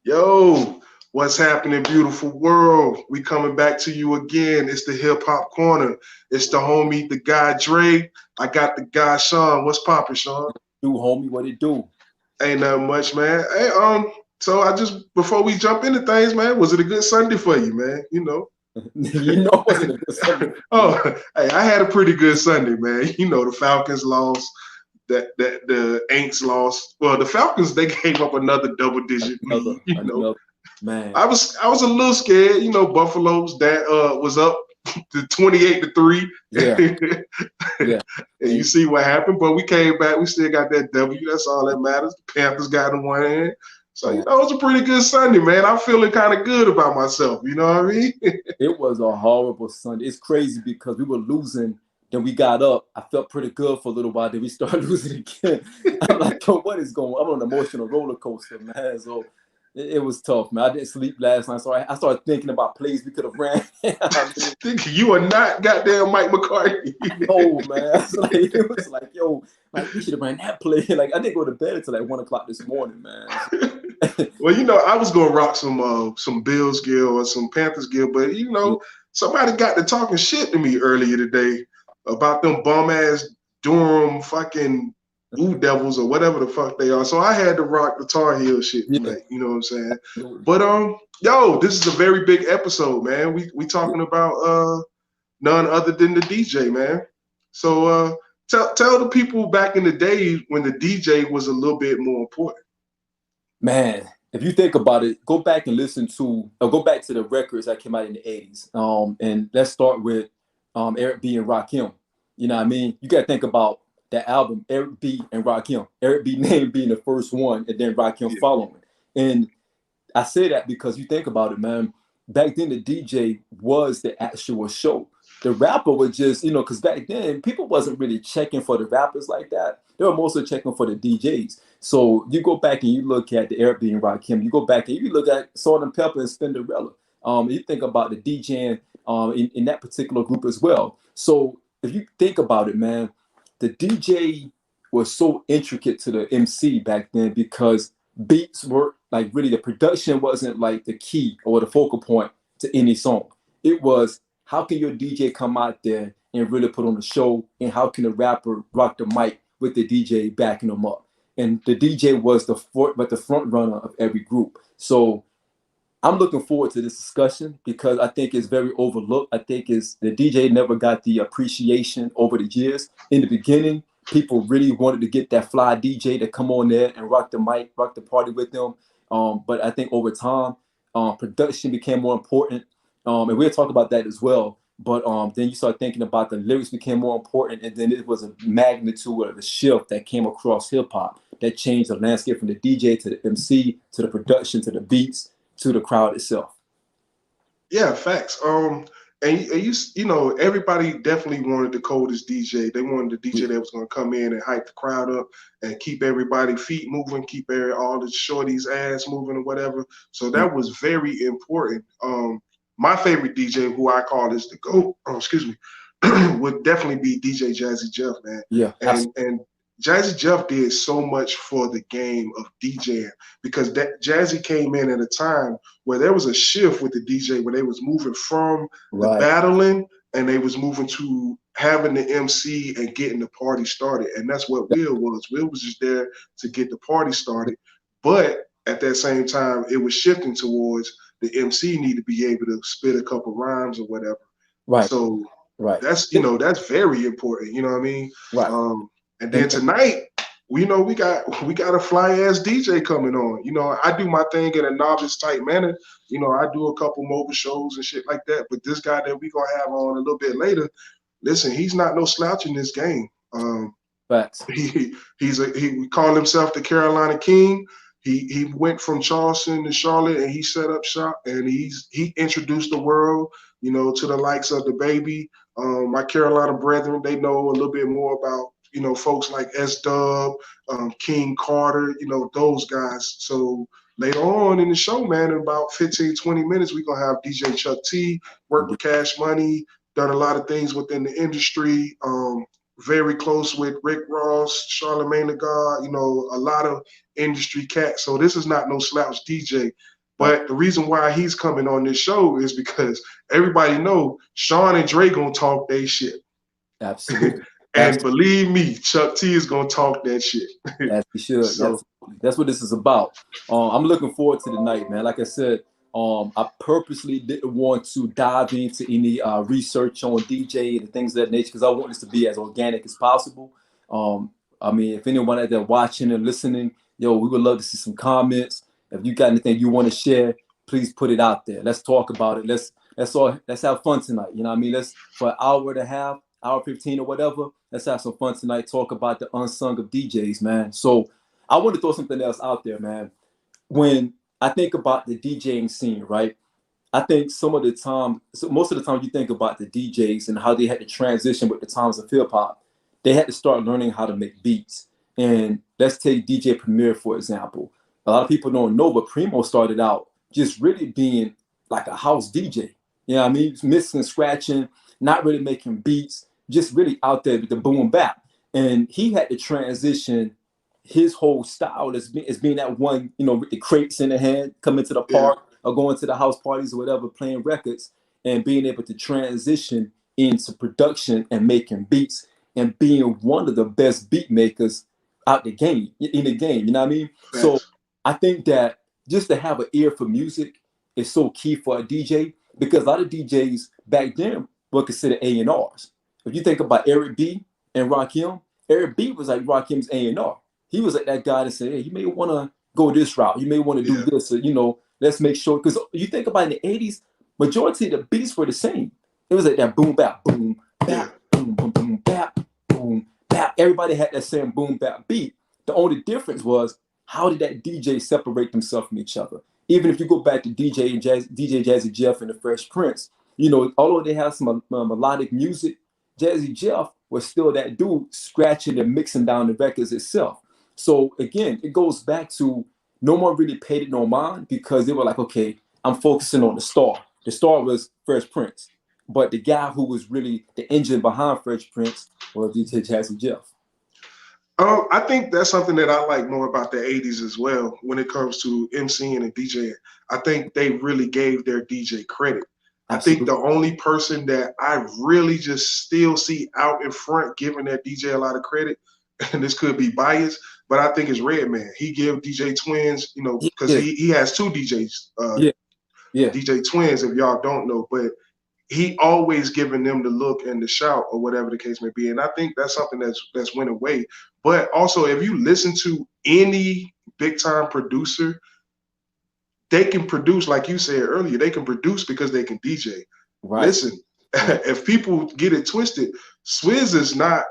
Yo, what's happening, beautiful world? We coming back to you again. It's the Hip Hop Corner. It's the homie, the guy Dre. I got the guy Sean. What's poppin', Sean? Do homie, what it do? Ain't nothing much, man. Hey, so I just before we jump into things, man, was it a good Sunday for you, man? You know, it wasn't a good Sunday for Oh, me. hey, I had a pretty good Sunday, man. The Falcons lost. That the Aints lost. Well, the Falcons they gave up another double digit Another, lead. another man. I was a little scared. Buffalo's that was up to 28-3. Yeah, yeah. And you And see what happened, but we came back. We still got that W. That's all that matters. The Panthers got in one hand. So man, it was a pretty good Sunday, man. I'm feeling kind of good about myself. You know what I mean? it was a horrible Sunday. It's crazy because we were losing. Then we got up. I felt pretty good for a little while. Then we started losing again. I'm like, yo, what is going on? I'm on an emotional roller coaster, man. So it was tough, man. I didn't sleep last night. So I started thinking about plays we could have ran. I mean, You are not goddamn Mike McCarthy. no, man. It was like, yo, like we should have ran that play. Like I didn't go to bed until like 1 o'clock this morning, man. Well, I was gonna rock some Bills gear or some Panthers gear, but Yeah, somebody got to talking shit to me earlier today about them bum ass Durham fucking Blue Devils or whatever the fuck they are. So I had to rock the Tar Heel shit yeah, tonight. You know what I'm saying? absolutely. But yo, this is a very big episode, man. We Yeah. talking about none other than the DJ, man. So tell the people back in the days when the DJ was a little bit more important. Man, if you think about it, go back and listen to, or go back to the records that came out in the 80s. And let's start with Eric B. and Rakim. You know what I mean? You got to think about that album, Eric B. and Rakim. Eric B. name being the first one, and then Rakim Yeah, following. And I say that because you think about it, man. Back then, the DJ was the actual show. The rapper was just, because back then people wasn't really checking for the rappers like that. They were mostly checking for the DJs. So you go back and you look at the Airbnb and Rakim. You go back and you look at Salt and Pepper and Spinderella. You think about the DJing in that particular group as well. So if you think about it, man, the DJ was so intricate to the MC back then because beats were like really the production wasn't like the key or the focal point to any song. It was how can your DJ come out there and really put on a show, and how can the rapper rock the mic with the DJ backing them up. And the DJ was the front runner of every group. So I'm looking forward to this discussion because I think it's very overlooked. I think it's the DJ never got the appreciation over the years. In the beginning, people really wanted to get that fly DJ to come on there and rock the mic, rock the party with them. But I think over time, production became more important, and we'll talk about that as well. But then you start thinking about the lyrics became more important, and then it was a magnitude of the shift that came across hip hop that changed the landscape from the DJ to the MC to the production to the beats to the crowd itself. yeah, facts. And everybody definitely wanted the coldest DJ. They wanted the DJ Yeah, that was gonna come in and hype the crowd up and keep everybody feet moving, keep all the shorties ass moving or whatever. So yeah, that was very important. My favorite DJ, who I call is the GOAT, excuse me, would definitely be DJ Jazzy Jeff, man. yeah, And Jazzy Jeff did so much for the game of DJing because that Jazzy came in at a time where there was a shift with the DJ where they was moving from the right. battling and they was moving to having the MC and getting the party started. And that's what Will was. Will was just there to get the party started. But at that same time, it was shifting towards the MC need to be able to spit a couple rhymes or whatever. Right, So right, that's very important. You know what I mean? right. And And then tonight, we got a fly ass DJ coming on. I do my thing in a novice type manner. I do a couple mobile shows and shit like that. But this guy that we gonna have on a little bit later, listen, he's not no slouch in this game. facts. He called himself the Carolina King. He went from Charleston to Charlotte and he set up shop and he introduced the world, to the likes of the baby. My Carolina brethren, they know a little bit more about folks like S Dub, King Carter, those guys. So later on in the show, man, in about 15, 20 minutes, we're gonna have DJ Chuck T, work Indeed. with Cash Money, done a lot of things within the industry. Very close with Rick Ross, Charlemagne the God, a lot of industry cats. So this is not no slouch DJ. But the reason why he's coming on this show is because everybody know Sean and Dre gonna talk their shit. Absolutely. And believe me, Chuck T is gonna talk that shit. As he should. So, that's what this is about. I'm looking forward to the night, man. Like I said, I purposely didn't want to dive into any research on DJ and things of that nature because I want this to be as organic as possible. I mean, if anyone out there watching and listening, yo, we would love to see some comments. If you got anything you want to share, please put it out there. Let's talk about it. Let's have fun tonight. You know what I mean? Let's for an hour and a half, hour 15 or whatever. Let's have some fun tonight. Talk about the unsung of DJs, man. So I want to throw something else out there, man. When I think about the DJing scene, right? I think most of the time you think about the DJs and how they had to transition with the times of hip hop. They had to start learning how to make beats. And let's take DJ Premier, for example. A lot of people don't know, but Primo started out just really being like a house DJ. You know what I mean? Mixing, scratching, not really making beats, just really out there with the boom bap. And he had to transition his whole style as being that one, you know, with the crates in the hand, coming to the park or going to the house parties or whatever, playing records and being able to transition into production and making beats and being one of the best beat makers out the game, in the game, you know what I mean? Yes. So I think that just to have an ear for music is so key for a DJ because a lot of DJs back then were considered A&Rs. If you think about Eric B and Rakim, Eric B was like Rakim's A&R. He was like that guy that said, hey, you may want to go this route. You may want to do this. Or, you know, let's make sure. Because you think about in the 80s, majority of the beats were the same. It was like that boom, bap, boom, bap, boom, boom, boom, bap, boom, bap. Everybody had that same boom, bap beat. The only difference was how did that DJ separate themselves from each other? Even if you go back to DJ Jazzy Jeff and the Fresh Prince, you know, although they have some melodic music, Jazzy Jeff was still that dude scratching and mixing down the records itself. So again, it goes back to no one really paid it no mind because they were like, okay, I'm focusing on the star. The star was Fresh Prince, but the guy who was really the engine behind Fresh Prince was DJ Jazzy Jeff. I think that's something that I like more about the 80s as well when it comes to MCing and DJing. I think they really gave their DJ credit. Absolutely. I think the only person that I really just still see out in front giving that DJ a lot of credit, and this could be biased, but I think it's Redman. He give DJ Twins, you know, because he has two DJs, DJ Twins, if y'all don't know, but he always giving them the look and the shout or whatever the case may be. And I think that's something that's went away. But also, if you listen to any big time producer, they can produce, like you said earlier, they can produce because they can DJ. Right. Listen, if people get it twisted, Swizz is not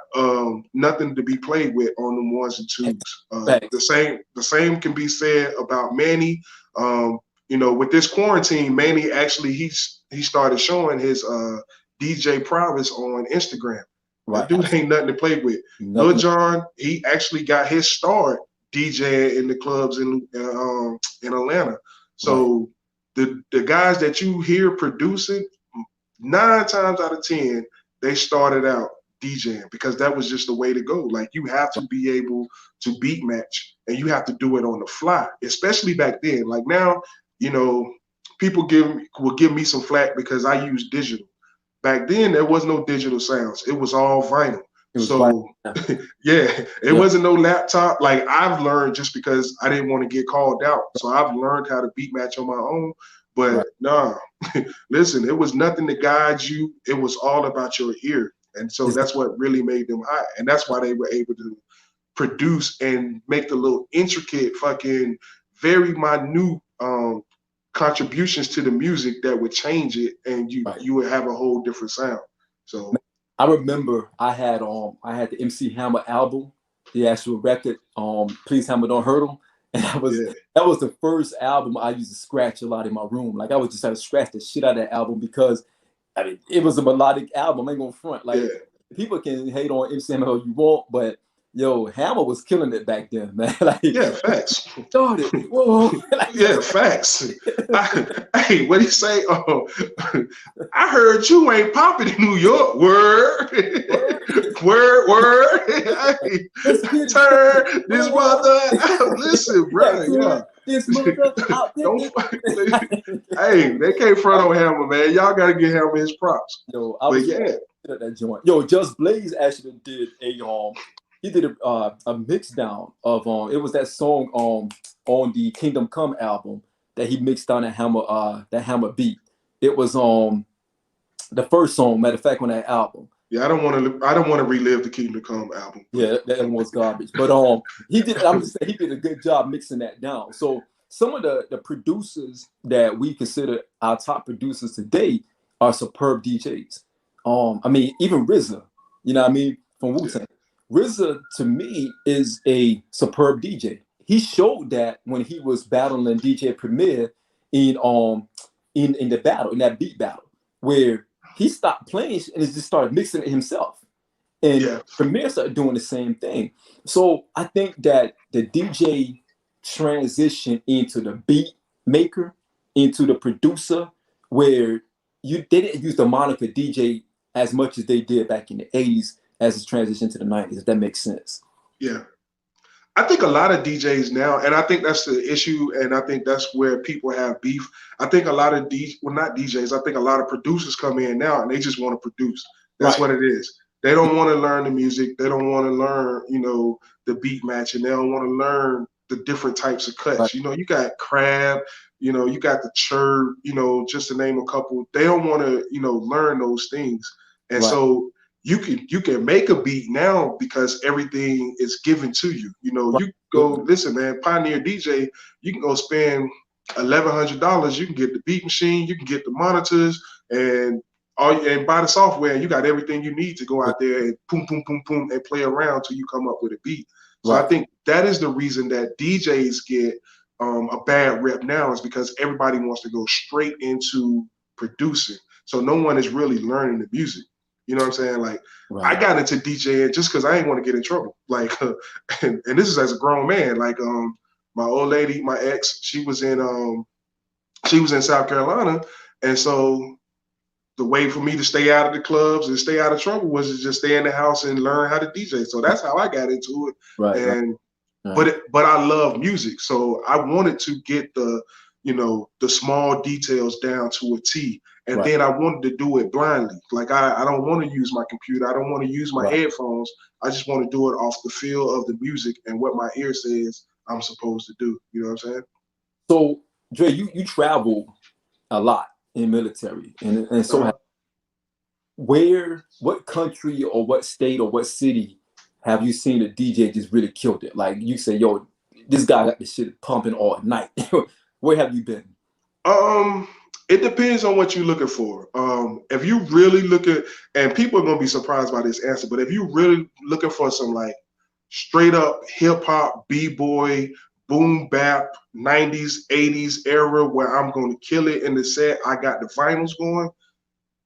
nothing to be played with on them ones and twos. The same can be said about Manny. You know, with this quarantine, Manny actually he started showing his DJ prowess on Instagram. Right. That dude ain't nothing to play with. Lil Jon, he actually got his start DJing in the clubs in Atlanta. So the guys that you hear producing, 9 times out of 10, they started out DJing because that was just the way to go. Like you have to be able to beat match and you have to do it on the fly, especially back then. Like now, you know, people will give me some flack because I use digital. Back then, there was no digital sounds. It was all vinyl. So, it wasn't no laptop. Like I've learned just because I didn't want to get called out. So I've learned how to beat match on my own. But listen, it was nothing to guide you. It was all about your ear. And so that's what really made them hot. And that's why they were able to produce and make the little intricate fucking very minute contributions to the music that would change it, and you would have a whole different sound. So I remember I had the MC Hammer album, the actual record, Please Hammer Don't Hurt 'Em. And that was the first album I used to scratch a lot in my room. Like I would just have to scratch the shit out of that album because I mean it was a melodic album. I ain't gonna front. Like people can hate on MC Hammer all you want, but yo, Hammer was killing it back then, man. Like, facts. Started. Whoa. Facts. Hey, what do you say? Oh, I heard you ain't popping in New York. Word. Word. Hey, turn this brother. Listen, bro. this mother out there. Don't hey, they can't front on Hammer, man. Y'all gotta give Hammer his props. Yo, But yeah, that joint. Yo, Just Blaze actually did he did a mix down of it was that song on the Kingdom Come album that he mixed down that Hammer beat. It was the first song, matter of fact, on that album. Yeah, I don't want to relive the Kingdom Come album. Yeah, that one was garbage. But he did. I'm just saying he did a good job mixing that down. So some of the producers that we consider our top producers today are superb DJs. I mean, even RZA, you know what I mean, from Wu-Tang. RZA to me is a superb DJ. He showed that when he was battling DJ Premier in the battle, in that beat battle, where he stopped playing and just started mixing it himself. And Premier started doing the same thing. So I think that the DJ transition into the beat maker, into the producer, where they didn't use the moniker DJ as much as they did back in the 80s as it's transitioned to the 90s, if that makes sense. Yeah. I think a lot of DJs now, and I think that's the issue, and I think that's where people have beef. I think a lot of not DJs, I think a lot of producers come in now and they just want to produce. That's what it is. They don't want to learn the music. They don't want to learn, the beat matching. They don't want to learn the different types of cuts. Right. You got Crab, you got the Chirp, just to name a couple. They don't want to, learn those things. And so you can make a beat now because everything is given to you. You go, listen, man, Pioneer DJ, you can go spend $1,100. You can get the beat machine, you can get the monitors, and buy the software, and you got everything you need to go out there and boom, boom, boom, boom, and play around till you come up with a beat. So I think that is the reason that DJs get a bad rep now, is because everybody wants to go straight into producing. So no one is really learning the music. You know what I'm saying? Like, I got into DJing just because I didn't want to get in trouble. Like, and this is as a grown man. Like, my old lady, my ex, she was in South Carolina, and so the way for me to stay out of the clubs and stay out of trouble was to just stay in the house and learn how to DJ. So that's how I got into it. But I love music, so I wanted to get the small details down to a T. And then I wanted to do it blindly. Like, I don't want to use my computer. I don't want to use my headphones. I just want to do it off the feel of the music and what my ear says I'm supposed to do. You know what I'm saying? So, Dre, you travel a lot in military. And so what country or what state or what city have you seen a DJ just really killed it? Like, you say, yo, this guy got this shit pumping all night. Where have you been? It depends on what you're looking for. If you really look at, and people are gonna be surprised by this answer, but if you're really looking for some like straight up hip hop, b-boy, boom bap, 90s, 80s era where I'm gonna kill it in the set, I got the vinyls going.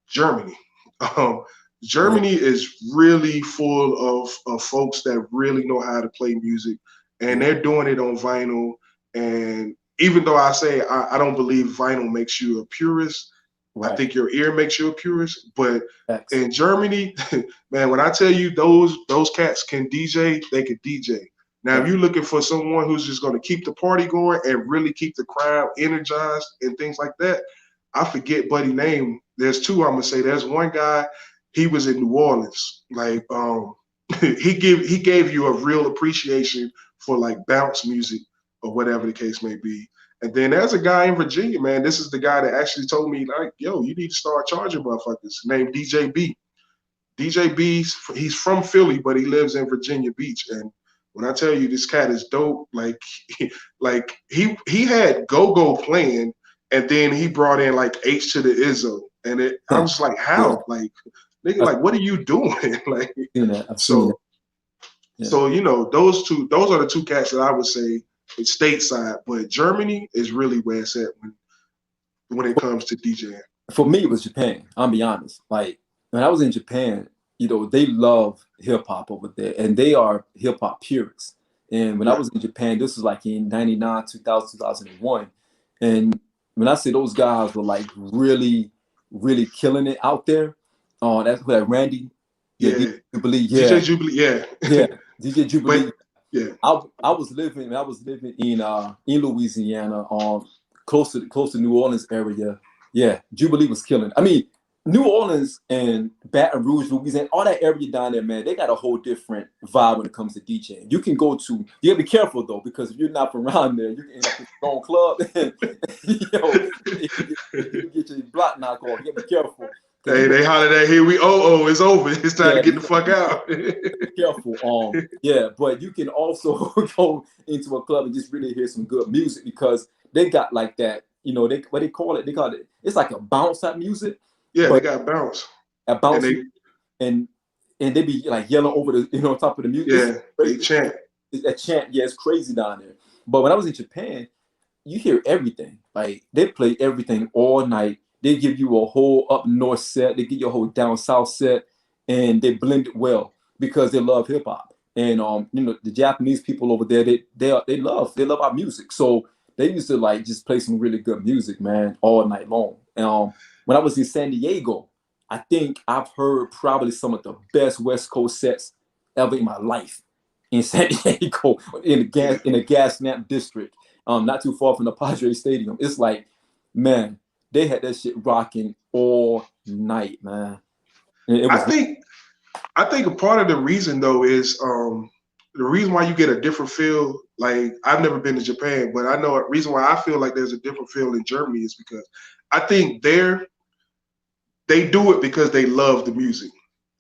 Germany. Germany is really full of folks that really know how to play music, and they're doing it on vinyl. And even though I say I don't believe vinyl makes you a purist, I think your ear makes you a purist. But in Germany, man, when I tell you those cats can DJ, they can DJ. Now, if you're looking for someone who's just going to keep the party going and really keep the crowd energized and things like that, I forget buddy name. There's two I'm gonna say. There's one guy, he was in New Orleans. Like, he gave you a real appreciation for like bounce music or whatever the case may be. And then there's a guy in Virginia, man. This is the guy that actually told me, like, yo, you need to start charging motherfuckers. Named DJ B. DJ B, he's from Philly, but he lives in Virginia Beach. And when I tell you this cat is dope, like he had go-go playing, and then he brought in like H to the Izzo. And I was like, how? Like, nigga, like, what are you doing? Like, so those are the two cats that I would say it's stateside, but Germany is really where it's at when it comes to DJing. For me, it was Japan. I'll be honest. Like, when I was in Japan, they love hip hop over there, and they are hip hop purists. And when I was in Japan, this was like in 99, 2000, 2001. And when I say those guys were like really, really killing it out there, that's who that Randy, DJ Jubilee, DJ Jubilee. Yeah. I was living in Louisiana, close to New Orleans area. Yeah, Jubilee was killing. I mean, New Orleans and Baton Rouge, Louisiana, all that area down there, man, they got a whole different vibe when it comes to DJing. You gotta be careful though, because if you're not from around there, you can end up in the wrong club and you get your block knocked off. You gotta be careful. Hey, they hollered at here. It's over. It's time to get the fuck out. Careful. Yeah, but you can also go into a club and just really hear some good music, because they got like that, they call it, it's like a bounce type music. Yeah, they got bounce. A bounce, and they be like yelling over the, on top of the music. Yeah, they chant. A chant, yeah, it's crazy down there. But when I was in Japan, you hear everything. Like, they play everything all night. They give you a whole up north set. They give you a whole down south set, and they blend it well because they love hip hop. And the Japanese people over there, they love our music. So they used to like just play some really good music, man, all night long. And when I was in San Diego, I think I've heard probably some of the best West Coast sets ever in my life in San Diego, in the Gaslamp district, not too far from the Padres Stadium. It's like, man, they had that shit rocking all night, man. I think a part of the reason though is the reason why you get a different feel. Like, I've never been to Japan, but I know a reason why I feel like there's a different feel in Germany is because I think they do it because they love the music.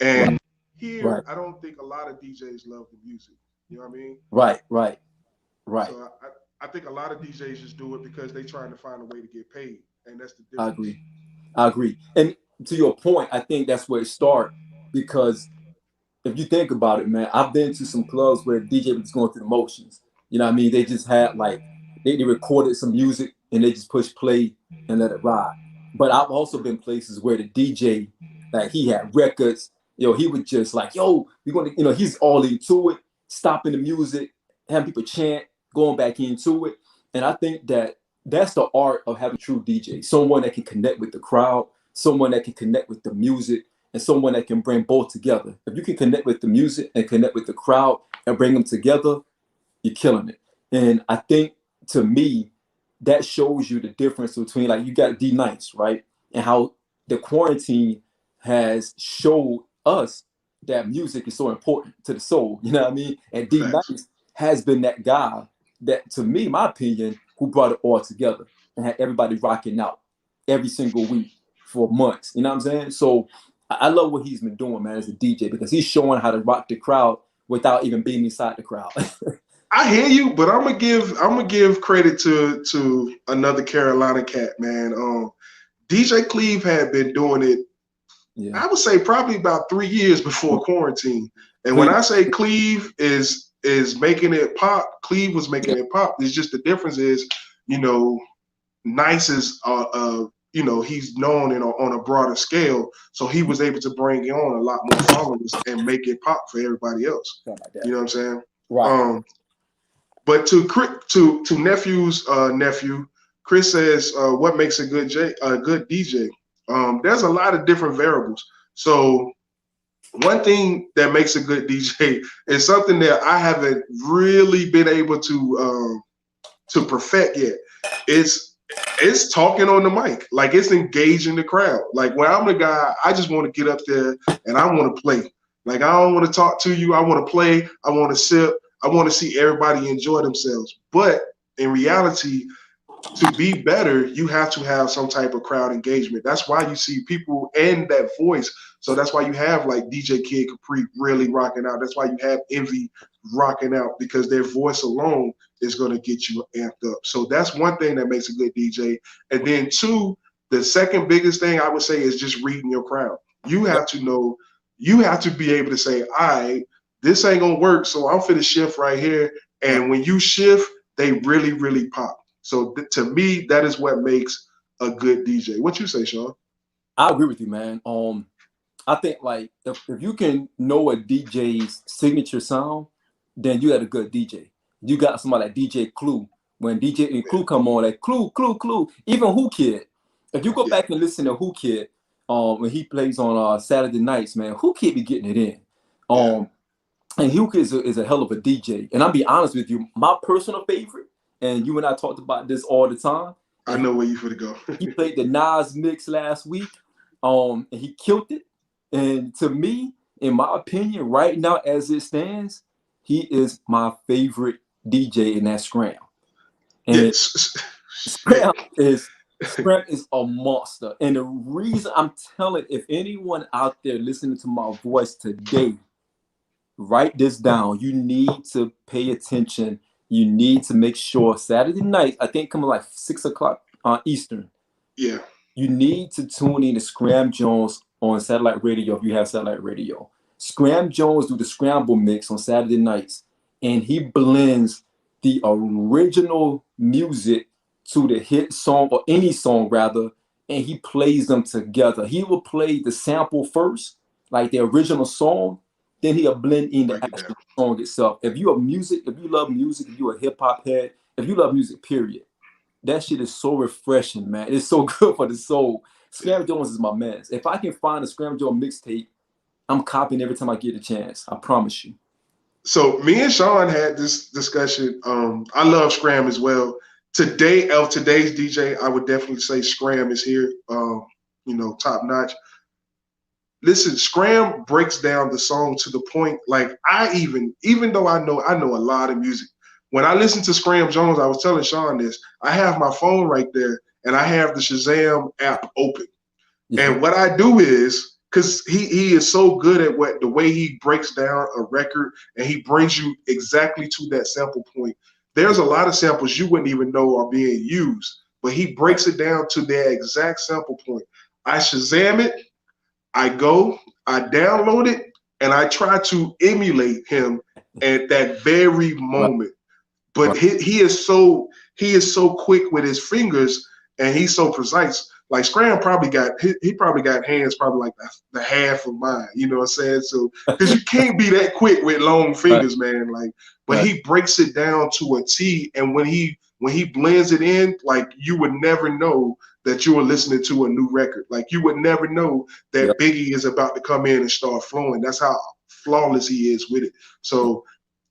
And right. Here, right. I don't think a lot of DJs love the music. You know what I mean? Right. So I think a lot of DJs just do it because they're trying to find a way to get paid. And that's the difference. I agree. And to your point, I think that's where it started, because if you think about it, man, I've been to some clubs where the DJ was going through the motions. You know what I mean? They just had like, they recorded some music and they just push play and let it ride. But I've also been places where the DJ, like, he had records, he would just like, we're going to, he's all into it, stopping the music, having people chant, going back into it. And I think that's the art of having a true DJ, someone that can connect with the crowd, someone that can connect with the music, and someone that can bring both together. If you can connect with the music and connect with the crowd and bring them together, you're killing it. And I think, to me, that shows you the difference between, like, you got D-Nice, right? And how the quarantine has showed us that music is so important to the soul, you know what I mean? And D-Nice has been that guy that, to me, my opinion, who brought it all together and had everybody rocking out every single week for months, you know what I'm saying? So I love what he's been doing, man, as a DJ, because he's showing how to rock the crowd without even being inside the crowd. I hear you, but I'm gonna give credit to another Carolina cat, man. DJ Cleve had been doing it. Yeah. I would say probably about 3 years before quarantine. And when I say Cleve is making it pop, Cleve was making it pop. It's just the difference is, Nice is he's known on a broader scale, so he was able to bring on a lot more followers and make it pop for everybody else. You know what I'm saying? Right. But to nephew's nephew, Chris says, what makes a good DJ? There's a lot of different variables. So one thing that makes a good DJ is something that I haven't really been able to perfect yet. It's talking on the mic, like, it's engaging the crowd. Like, when I'm the guy, I just want to get up there and I want to play. Like, I don't want to talk to you. I want to play. I want to sip. I want to see everybody enjoy themselves. But in reality, to be better, you have to have some type of crowd engagement. That's why you see people and that voice. So that's why you have like DJ Kid Capri really rocking out. That's why you have Envy rocking out, because their voice alone is going to get you amped up. So that's one thing that makes a good DJ. And then two, the second biggest thing I would say is just reading your crowd. You have to know, you have to be able to say, all right, this ain't gonna work, so I'm finna shift right here. And when you shift, they really, really pop. So to me, that is what makes a good DJ. What you say, Sean? I agree with you, man. I think, like, if you can know a DJ's signature sound, then you had a good DJ. You got somebody like DJ Clue. When DJ Clue come on, like Clue, even Who Kid. If you go back and listen to Who Kid, when he plays on Saturday nights, man, Who Kid be getting it in. And Huke is a hell of a DJ. And I'll be honest with you, my personal favorite, and you and I talked about this all the time. I know where you finna go. He played the Nas mix last week, and he killed it. And to me, in my opinion, right now as it stands, he is my favorite DJ in that Scram. And Yes. Scram is a monster. And the reason I'm telling, if anyone out there listening to my voice today, write this down. You need to pay attention. You need to make sure Saturday night, I think coming like 6 o'clock Eastern. Yeah. You need to tune in to Scram Jones on satellite radio if you have satellite radio. Scram Jones do the Scramble mix on Saturday nights, and he blends the original music to the hit song, or any song rather, and he plays them together. He will play the sample first, like the original song, then he'll blend in the actual song itself. If you love music, if you're a hip hop head, if you love music, period, that shit is so refreshing, man. It's so good for the soul. Scram Jones is my man. If I can find a Scram Jones mixtape, I'm copying every time I get a chance. I promise you. So me and Sean had this discussion. I love Scram as well. Today's DJ, I would definitely say Scram is here. Top notch. Listen, Scram breaks down the song to the point. Like even though I know a lot of music, when I listen to Scram Jones, I was telling Sean this. I have my phone right there, and I have the Shazam app open. Yeah. And what I do is, because he is so good at the way he breaks down a record, and he brings you exactly to that sample point. There's a lot of samples you wouldn't even know are being used, but he breaks it down to their exact sample point. I Shazam it, I download it, and I try to emulate him at that very moment. But he is so quick with his fingers, and he's so precise. Like Scram probably got hands probably like the half of mine. You know what I'm saying? So because you can't be that quick with long fingers, man. Like, but he breaks it down to a T, and when he blends it in, like you would never know that you are listening to a new record. Like you would never know that Biggie is about to come in and start flowing. That's how flawless he is with it. So,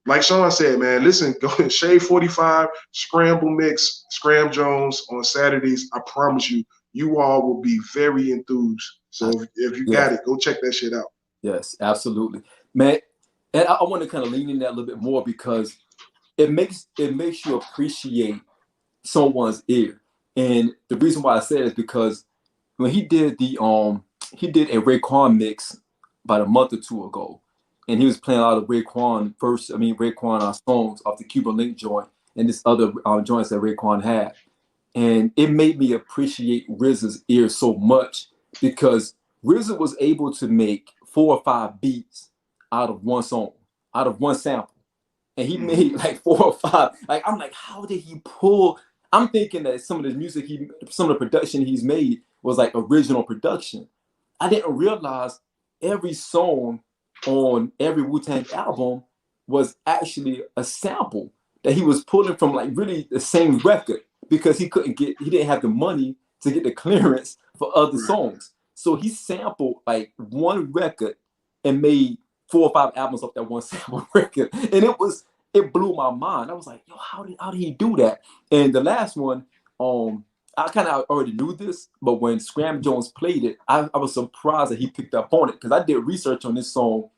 like Sean said, man, listen, go to Shade 45, Scramble Mix, Scram Jones on Saturdays. I promise you, you all will be very enthused. So if you got it, go check that shit out. Yes, absolutely, man. And I want to kind of lean in that a little bit more because it makes you appreciate someone's ear. And the reason why I say it is because when he did a Raekwon mix about a month or two ago, and he was playing a lot of Raekwon songs off the Cuban Link joint and this other joints that Raekwon had. And it made me appreciate RZA's ear so much because RZA was able to make 4 or 5 beats out of one song, out of one sample. And he made like 4 or 5. Like, I'm like, how did he pull? I'm thinking that some of the production he's made was like original production. I didn't realize every song on every Wu-Tang album was actually a sample that he was pulling from like really the same record because he didn't have the money to get the clearance for other songs. So he sampled like one record and made 4 or 5 albums off that one sample record. And it blew my mind. I was like, yo, how did he do that? And the last one, I kind of already knew this, but when Scram Jones played it, I was surprised that he picked up on it because I did research on this song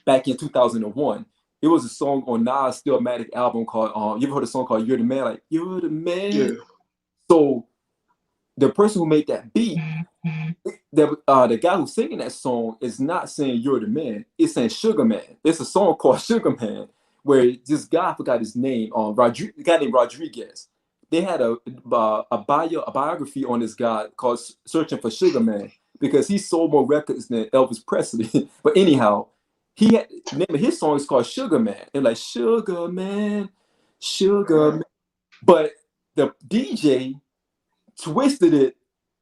back in 2001. It was a song on Nas Stillmatic album called, you ever heard a song called You're the Man? Like, You're the Man. Yeah. So the person who made that beat, the guy who's singing that song is not saying You're the Man. It's saying Sugar Man. It's a song called Sugar Man where this guy, I forgot his name, a guy named Rodriguez. They had a biography on this guy called Searching for Sugar Man because he sold more records than Elvis Presley. But anyhow, the name of his song is called Sugar Man. They're like, Sugar Man, Sugar Man. But the DJ twisted it.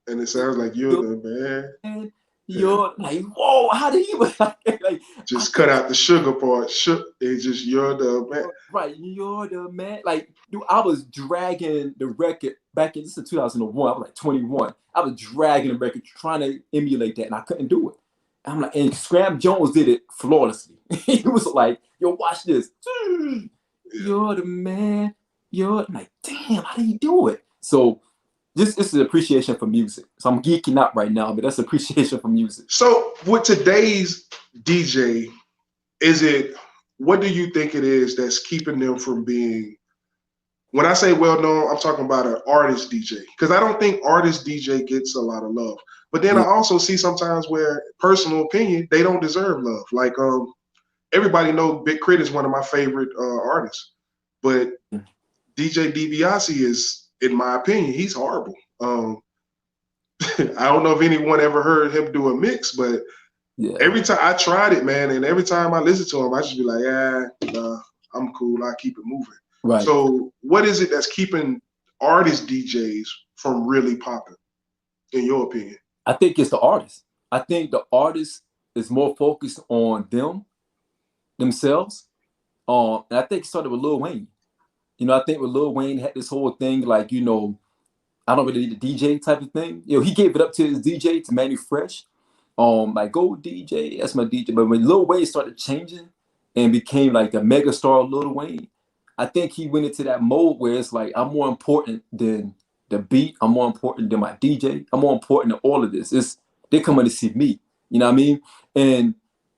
And it sounds like You're the Man. You're like, whoa, how did he like just cut out the sugar part? It's just You're the Man. Right, You're the Man. Like, dude, I was dragging the record back in 2001. I was like 21. I was dragging the record, trying to emulate that, and I couldn't do it. I'm like, and Scram Jones did it flawlessly. He was like, yo, watch this. You're the man. I'm like, damn, how do you do it? So this is appreciation for music. So I'm geeking out right now, but that's appreciation for music. So with today's DJ, what do you think it is that's keeping them from being, when I say well known, I'm talking about an artist DJ, because I don't think artist DJ gets a lot of love. But then I also see sometimes where, personal opinion, they don't deserve love. Like everybody knows Big Crit is one of my favorite artists, but DJ DiBiase is, in my opinion, he's horrible. I don't know if anyone ever heard him do a mix, but every time I tried it, man, and every time I listen to him, I just be like, nah, I'm cool. I keep it moving. Right. So what is it that's keeping artist DJs from really popping, in your opinion? I think it's the artist. I think the artist is more focused on themselves. And I think it started with Lil Wayne. You know, I think with Lil Wayne had this whole thing like, you know, I don't really need a DJ type of thing. You know, he gave it up to his DJ, to Manny Fresh. Like, go DJ, that's my DJ. But when Lil Wayne started changing and became like the mega star Lil Wayne, I think he went into that mode where it's like, I'm more important than the beat. I'm more important than my DJ. I'm more important than all of this. They're coming to see me. You know what I mean? And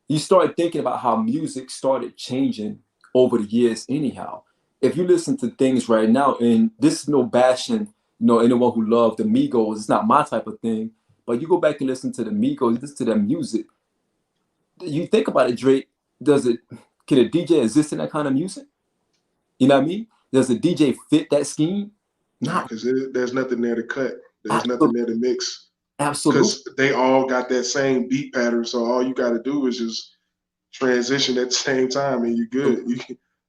you started thinking about how music started changing over the years anyhow. If you listen to things right now, and this is no bashing, you know, anyone who loved the Migos, it's not my type of thing, but you go back and listen to the Migos, listen to their music. You think about it, Drake, can a DJ exist in that kind of music? You know what I mean? Does a DJ fit that scheme? No, because there's nothing there to cut. There's nothing there to mix. Absolutely. Because they all got that same beat pattern, so all you got to do is just transition at the same time, and you're good.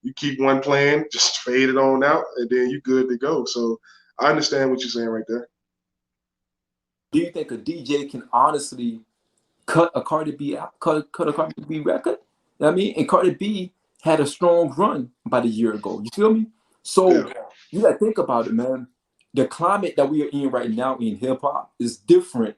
You keep one playing, just fade it on out, and then you're good to go. So I understand what you're saying right there. Do you think a DJ can honestly cut a Cardi B out, cut a Cardi B record? You know what I mean? And Cardi B had a strong run about a year ago. You feel me? So you gotta think about it, man. The climate that we are in right now in hip hop is different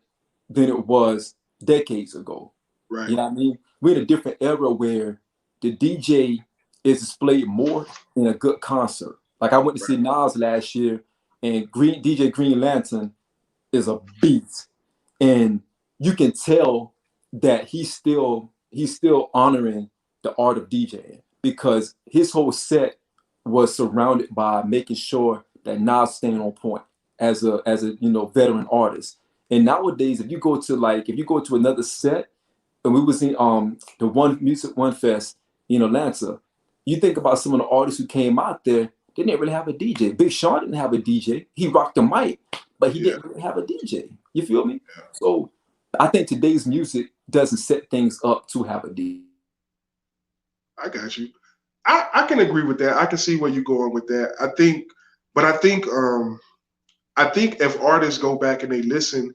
than it was decades ago. Right. You know what I mean? We're in a different era where the DJ is displayed more in a good concert. Like I went to see Nas last year, and DJ Green Lantern is a beast, and you can tell that he's still honoring the art of DJing, because his whole set was surrounded by making sure that Nas staying on point as a you know, veteran artist. And nowadays, if you go to another set, and we was in the One Fest in Atlanta, you think about some of the artists who came out there, they didn't really have a DJ. Big Sean didn't have a DJ. He rocked the mic, but he didn't really have a DJ. You feel me? So I think today's music doesn't set things up to have a DJ. I got you. I can agree with that. I can see where you're going with that. I think if artists go back and they listen,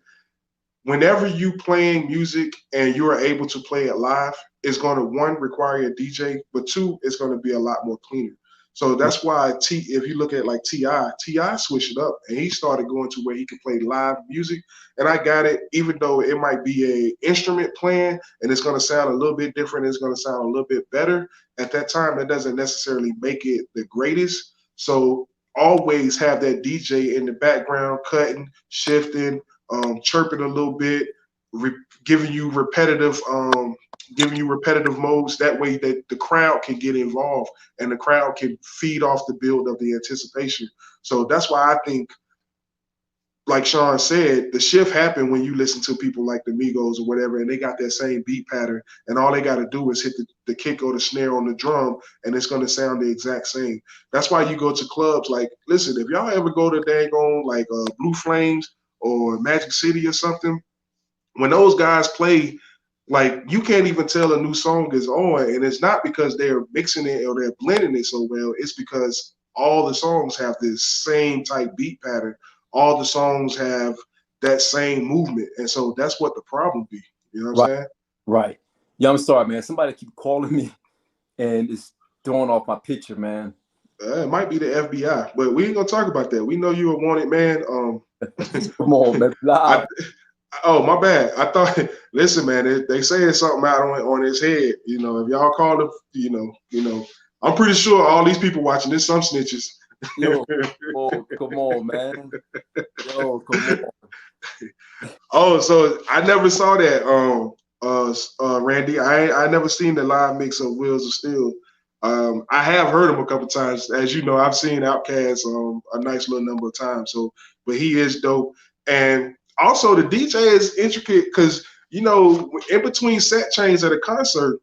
whenever you playing music and you are able to play it live, it's going to, one, require a DJ, but two, it's going to be a lot more cleaner. So that's why if you look at like T.I. switched it up, and he started going to where he could play live music. And I got it, even though it might be a instrument playing and it's going to sound a little bit different, it's going to sound a little bit better. At that time, that doesn't necessarily make it the greatest. So always have that DJ in the background, cutting, shifting, chirping a little bit, giving you repetitive modes. That way that the crowd can get involved and the crowd can feed off the build of the anticipation. So that's why I think, like Sean said, the shift happened when you listen to people like the Migos or whatever, and they got that same beat pattern, and all they got to do is hit the kick or the snare on the drum, and it's going to sound the exact same. That's why you go to clubs. Like, listen, if y'all ever go to daggone like Blue Flames or Magic City or something, when those guys play, like, you can't even tell a new song is on, and it's not because they're mixing it or they're blending it so well. It's because all the songs have this same type beat pattern. All the songs have that same movement, and so that's what the problem be. You know what I'm saying? Right. Yeah, I'm sorry, man. Somebody keep calling me, and it's throwing off my picture, man. It might be the FBI, but we ain't gonna talk about that. We know you're a wanted man. Come on, man. Oh, my bad. I thought. Listen, man, they saying something out on his head. You know, if y'all call him, I'm pretty sure all these people watching this some snitches. Yo, oh, come on, man. Yo, come on. Oh, so I never saw that. Randy, I never seen the live mix of Wheels of Steel. I have heard him a couple times. As you know, I've seen Outkast a nice little number of times. So, but he is dope. And also the DJ is intricate because in between set change at a concert,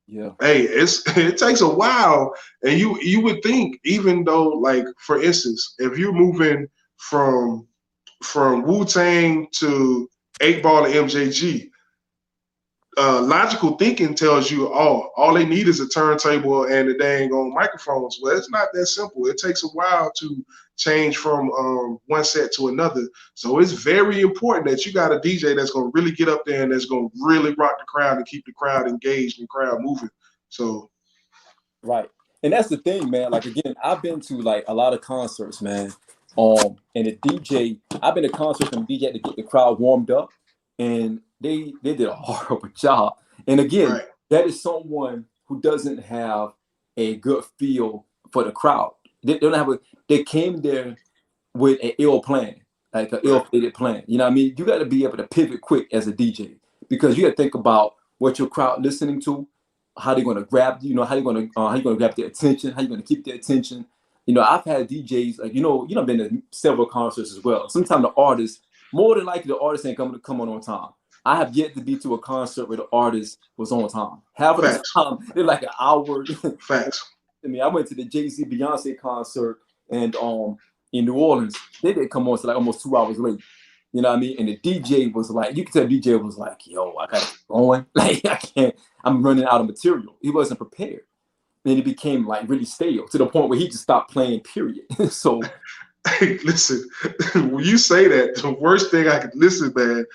Yeah. hey, it takes a while, and you would think, even though, like, for instance, if you're moving from Wu Tang to 8 Ball and MJG, logical thinking tells you, oh, all they need is a turntable and the dang on microphones. Well, it's not that simple. It takes a while to change from one set to another. So it's very important that you got a DJ that's going to really get up there and that's going to really rock the crowd and keep the crowd engaged and the crowd moving. So, right. And that's the thing, man. Like, again, I've been to like a lot of concerts, man. And the DJ, I've been to concerts from DJ to get the crowd warmed up, and they did a horrible job. And again, right. that is someone who doesn't have a good feel for the crowd. They don't have they came there with an ill plan, like an ill-fated plan. You know what I mean? You got to be able to pivot quick as a DJ, because you got to think about what your crowd listening to, how they're going to grab, how you're going to grab their attention, how you're going to keep their attention. I've had DJs, like, been to several concerts as well. Sometimes the artist, more than likely, the artist ain't going to come on time. I have yet to be to a concert where the artist was on time. Half of the time, they're like an hour. Facts. I mean, I went to the Jay-Z Beyonce concert and in New Orleans. They did come on to like almost 2 hours late. You know what I mean? And the DJ was like, you could tell the DJ was like, yo, I got to keep going. Like, I can't, I'm running out of material. He wasn't prepared. Then it became like really stale to the point where he just stopped playing, period. So, hey, listen, when you say that, the worst thing I could listen, man.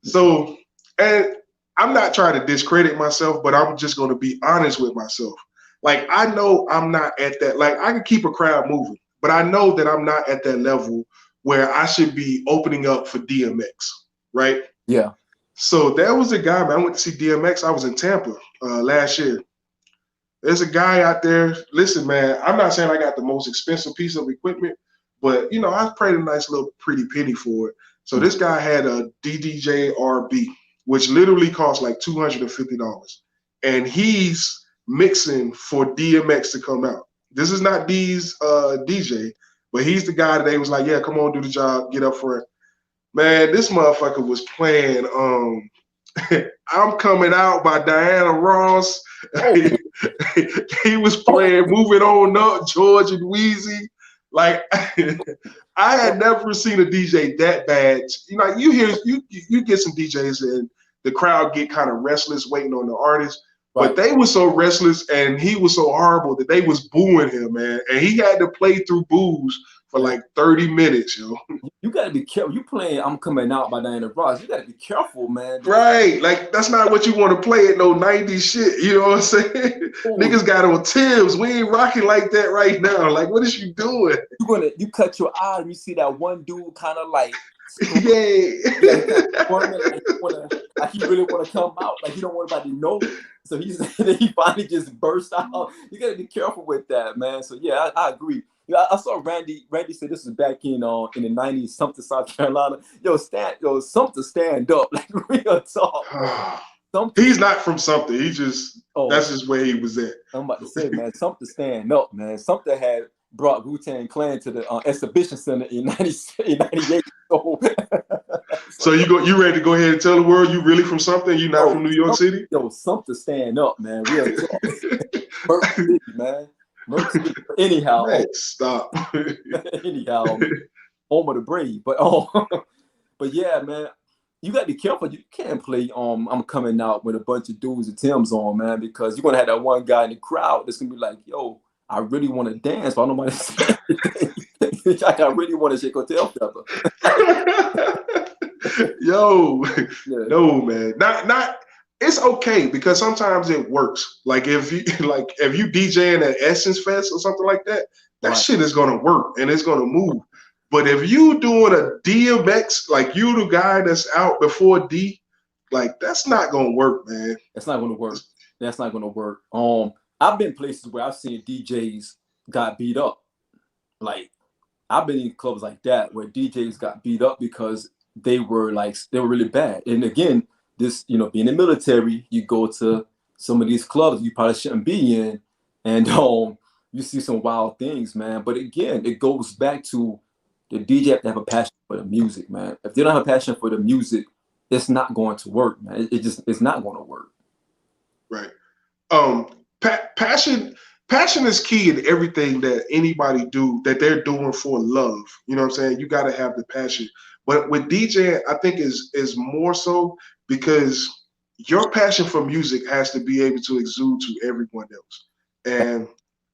So, and I'm not trying to discredit myself, but I'm just going to be honest with myself. Like, I know I'm not at that. Like, I can keep a crowd moving, but I know that I'm not at that level where I should be opening up for DMX, right? Yeah. So there was a guy, man. I went to see DMX. I was in Tampa last year. There's a guy out there. Listen, man, I'm not saying I got the most expensive piece of equipment, but I paid a nice little pretty penny for it. So this guy had a DDJ RB, which literally cost like $250, and he's mixing for DMX to come out. This is not D's DJ, but he's the guy that they was like, yeah, come on, do the job, get up for it. Man, this motherfucker was playing I'm Coming Out by Diana Ross. Oh. He was playing Moving On Up, George and Wheezy. Like, I had never seen a DJ that bad. You get some DJs and the crowd get kind of restless waiting on the artist. Right. But they were so restless and he was so horrible that they was booing him, man. And he had to play through boos for like 30 minutes, yo. You gotta be careful. You playing I'm Coming Out by Diana Ross. You gotta be careful, man. Right. Like, that's not what you want to play at no 90s shit. You know what I'm saying? Oh. Niggas got on Tim's. We ain't rocking like that right now. Like, what is you doing? You cut your eye and you see that one dude kind of like like he really want to come out, like he don't want anybody to know. So he finally just burst out. You gotta be careful with that, man. So yeah, I agree. I saw Randy said this was back in the 90s, Sumter, South Carolina. Sumter stand up, like real talk. He's not from Sumter. He just that's just where he was at. I'm about to say, man, Sumter stand up, man. Sumter had brought Wu-Tang Clan to the exhibition center in 98. So you ready to go ahead and tell the world you really from something? You not from New York City? Sumter stand up, man. Real talk. Mercy City, man. Mercy. Anyhow, man, stop. Anyhow, home of the brave. But yeah, man, you got to be careful. You can't play I'm Coming Out with a bunch of dudes with Tim's on, man, because you're gonna have that one guy in the crowd that's gonna be like, yo, I really want to dance, but I don't want to say anything. I really want to shake a tail feather. Yo, yeah. No, man. Not it's okay because sometimes it works. Like if you DJing at Essence Fest or something like that, that right. Shit is gonna work and it's gonna move. But if you doing a DMX, like you the guy that's out before D, like that's not gonna work, man. That's not gonna work. That's not gonna work. I've been places where I've seen DJs got beat up. Like I've been in clubs like that where DJs got beat up because they were really bad. And again, this, you know, being in the military, you go to some of these clubs you probably shouldn't be in, and you see some wild things, man. But again, it goes back to the DJ have to have a passion for the music, man. If they don't have a passion for the music, it's not going to work, man. It's not going to work. Right. Passion is key in everything that anybody do that they're doing for love. You know what I'm saying? You got to have the passion. But with DJing, I think is more so because your passion for music has to be able to exude to everyone else. And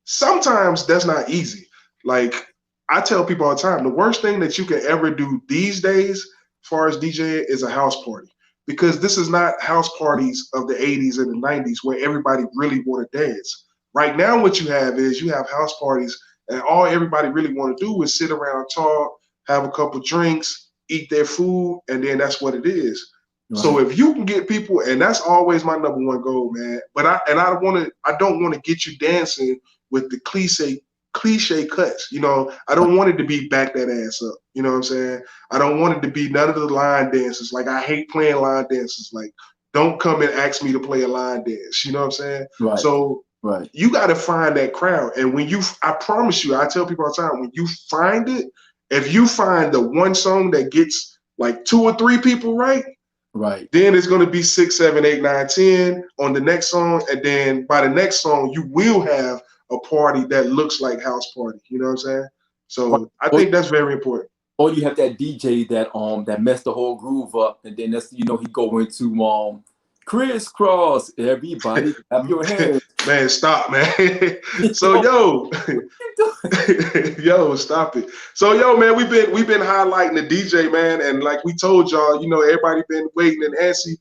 sometimes that's not easy. Like I tell people all the time, the worst thing that you can ever do these days, as far as DJing, is a house party. Because this is not house parties of the 80s and the 90s where everybody really want to dance. Right now, what you have is you have house parties, and all everybody really want to do is sit around, talk, have a couple drinks, eat their food, and then that's what it is. Right. So if you can get people, and that's always my number one goal, man. But I don't want to get you dancing with the cliche cuts. You know, I don't want it to be back that ass up. You know what I'm saying? I don't want it to be none of the line dances. Like I hate playing line dances. Like don't come and ask me to play a line dance. You know what I'm saying? Right. So right. You got to find that crowd. And when I promise you, I tell people all the time, when you find it, if you find the one song that gets like 2 or 3 people right, then it's going to be 6, 7, 8, 9, 10 on the next song. And then by the next song, you will have a party that looks like house party. You know what I'm saying? So I think that's very important. Or you have that DJ that messed the whole groove up, and then that's, you know, he go into crisscross, everybody clap your hands. Man, stop, man. So yo, stop it. So man, we've been highlighting the DJ, man, and like we told y'all, you know, everybody been waiting and antsy.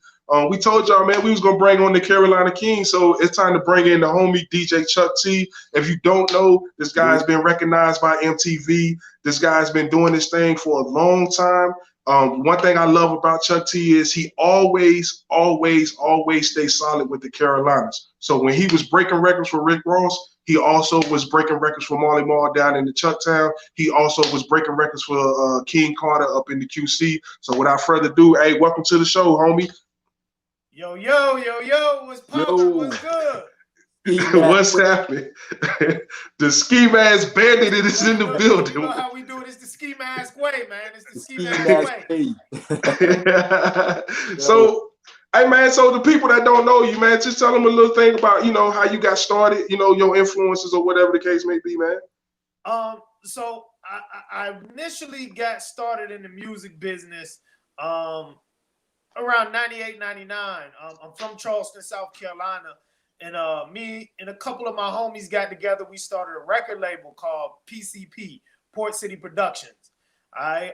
We told y'all, man, we was gonna bring on the Carolina King, so it's time to bring in the homie DJ Chuck T. If you don't know, this guy's been recognized by MTV. This guy's been doing this thing for a long time. One thing I love about Chuck T is he always stays solid with the Carolinas. So when he was breaking records for Rick Ross, he also was breaking records for Marley Marl down in the Chucktown. He also was breaking records for King Carter up in the QC. So without further ado, hey, welcome to the show, homie. Yo, what's poppin'? What's good? What's happening? The ski mask bandit is in the building. You know how we do it? It's the ski mask way, man. It's the ski mask way. So, hey, man, so the people that don't know you, man, just tell them a little thing about, you know, how you got started, you know, your influences or whatever the case may be, man. So I initially got started in the music business around 98, 99. I'm from Charleston, South Carolina. And me and a couple of my homies got together. We started a record label called PCP, Port City Productions. All right.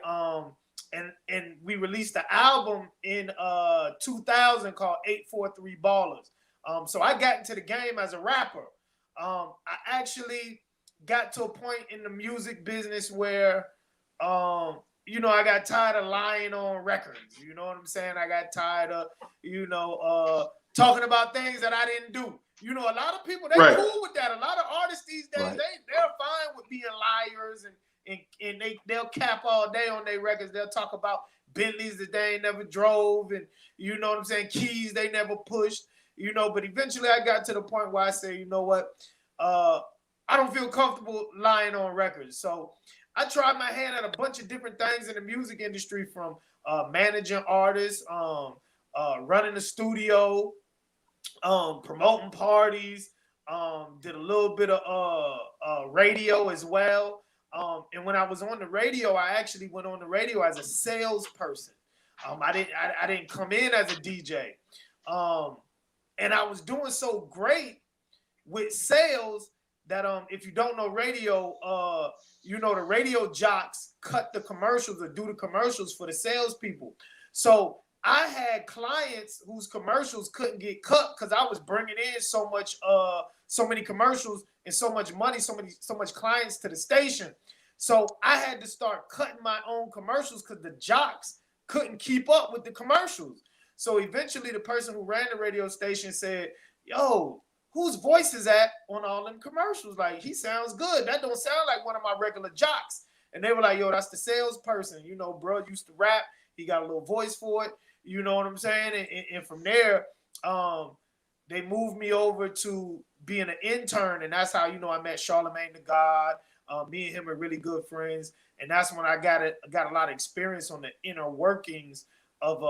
And we released the album in 2000 called 843 Ballers. So I got into the game as a rapper. I actually got to a point in the music business where, you know, I got tired of lying on records. You know what I'm saying? I got tired of, you know, talking about things that I didn't do. You know, a lot of people, they're cool with that. A lot of artists these days, they're fine with being liars and they'll cap all day on their records. They'll talk about Bentleys that they ain't never drove and, you know what I'm saying, keys they never pushed, you know. But eventually I got to the point where I say, you know what, I don't feel comfortable lying on records. So I tried my hand at a bunch of different things in the music industry, from managing artists, running a studio, promoting parties, did a little bit of radio as well. And when I was on the radio, I actually went on the radio as a salesperson. I didn't come in as a DJ. And I was doing so great with sales that if you don't know radio, you know, the radio jocks cut the commercials or do the commercials for the salespeople. So I had clients whose commercials couldn't get cut because I was bringing in so many commercials and so much money, so much clients to the station. So I had to start cutting my own commercials because the jocks couldn't keep up with the commercials. So eventually the person who ran the radio station said, yo, whose voice is that on all them commercials? Like, he sounds good. That don't sound like one of my regular jocks. And they were like, yo, that's the salesperson. You know, bro used to rap. He got a little voice for it. You know what I'm saying? And from there, they moved me over to being an intern. And that's how, you know, I met Charlemagne the God. Me and him are really good friends. And that's when I got a lot of experience on the inner workings of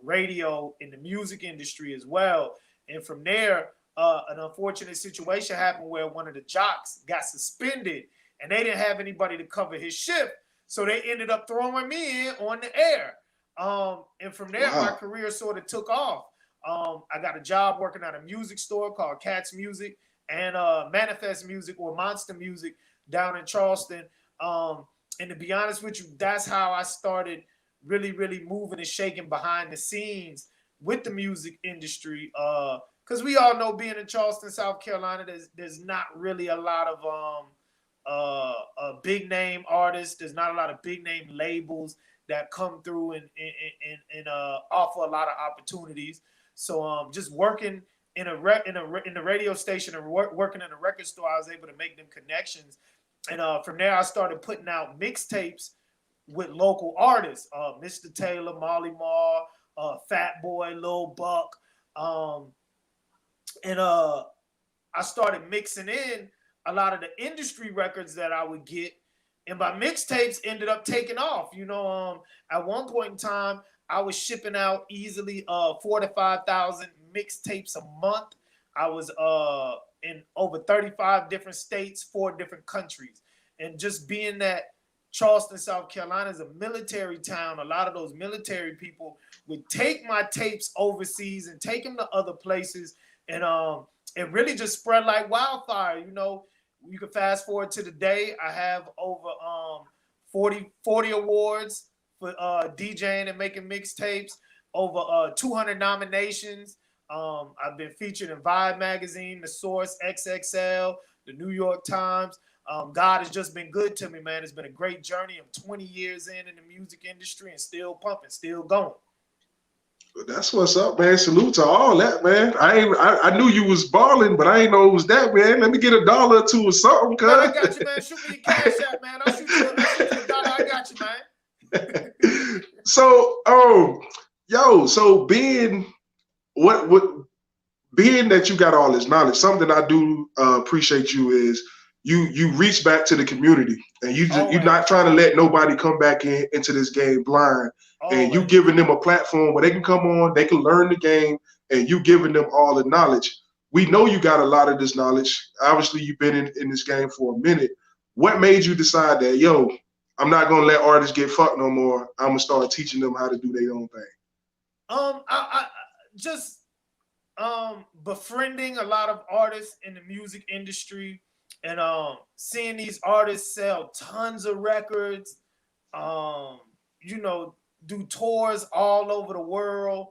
radio in the music industry as well. And from there, an unfortunate situation happened where one of the jocks got suspended and they didn't have anybody to cover his shift. So they ended up throwing me in on the air. And from there, my career sort of took off. I got a job working at a music store called Cats Music and Manifest Music or Monster Music down in Charleston. And to be honest with you, that's how I started really, really moving and shaking behind the scenes with the music industry. Because we all know being in Charleston, South Carolina, there's not really a lot of big name artists. There's not a lot of big name labels that come through and offer a lot of opportunities. So just working in the radio station and working in a record store, I was able to make them connections. And from there, I started putting out mixtapes with local artists, Mr. Taylor, Molly Marr, Fat Boy, Lil Buck. And I started mixing in a lot of the industry records that I would get. And my mixtapes ended up taking off. You know, at one point in time, I was shipping out easily 4,000 to 5,000 mixtapes a month. I was in over 35 different states, 4 different countries. And just being that Charleston, South Carolina is a military town, a lot of those military people would take my tapes overseas and take them to other places. And it really just spread like wildfire. You know, you can fast forward to the day. I have over 40 awards for DJing and making mixtapes, over 200 nominations. I've been featured in Vibe magazine, The Source, XXL, the New York Times. God has just been good to me, man. It's been a great journey. I'm 20 years in the music industry and still pumping, still going. That's what's up, man. Salute to all that, man. I knew you was balling, but I ain't know it was that, man. Let me get $1 or $2 or something, cuz. Man, I got you, man. Shoot me your cash out, man. I'll shoot you $1. I got you, man. So being being that you got all this knowledge, something I do appreciate you is you reach back to the community and you're not trying to let nobody come back into this game blind. And you giving them a platform where they can come on, they can learn the game, and you giving them all the knowledge. We know you got a lot of this knowledge. Obviously, you've been in this game for a minute. What made you decide that, yo, I'm not gonna let artists get fucked no more. I'm gonna start teaching them how to do their own thing. I just befriending a lot of artists in the music industry and seeing these artists sell tons of records, you know, do tours all over the world,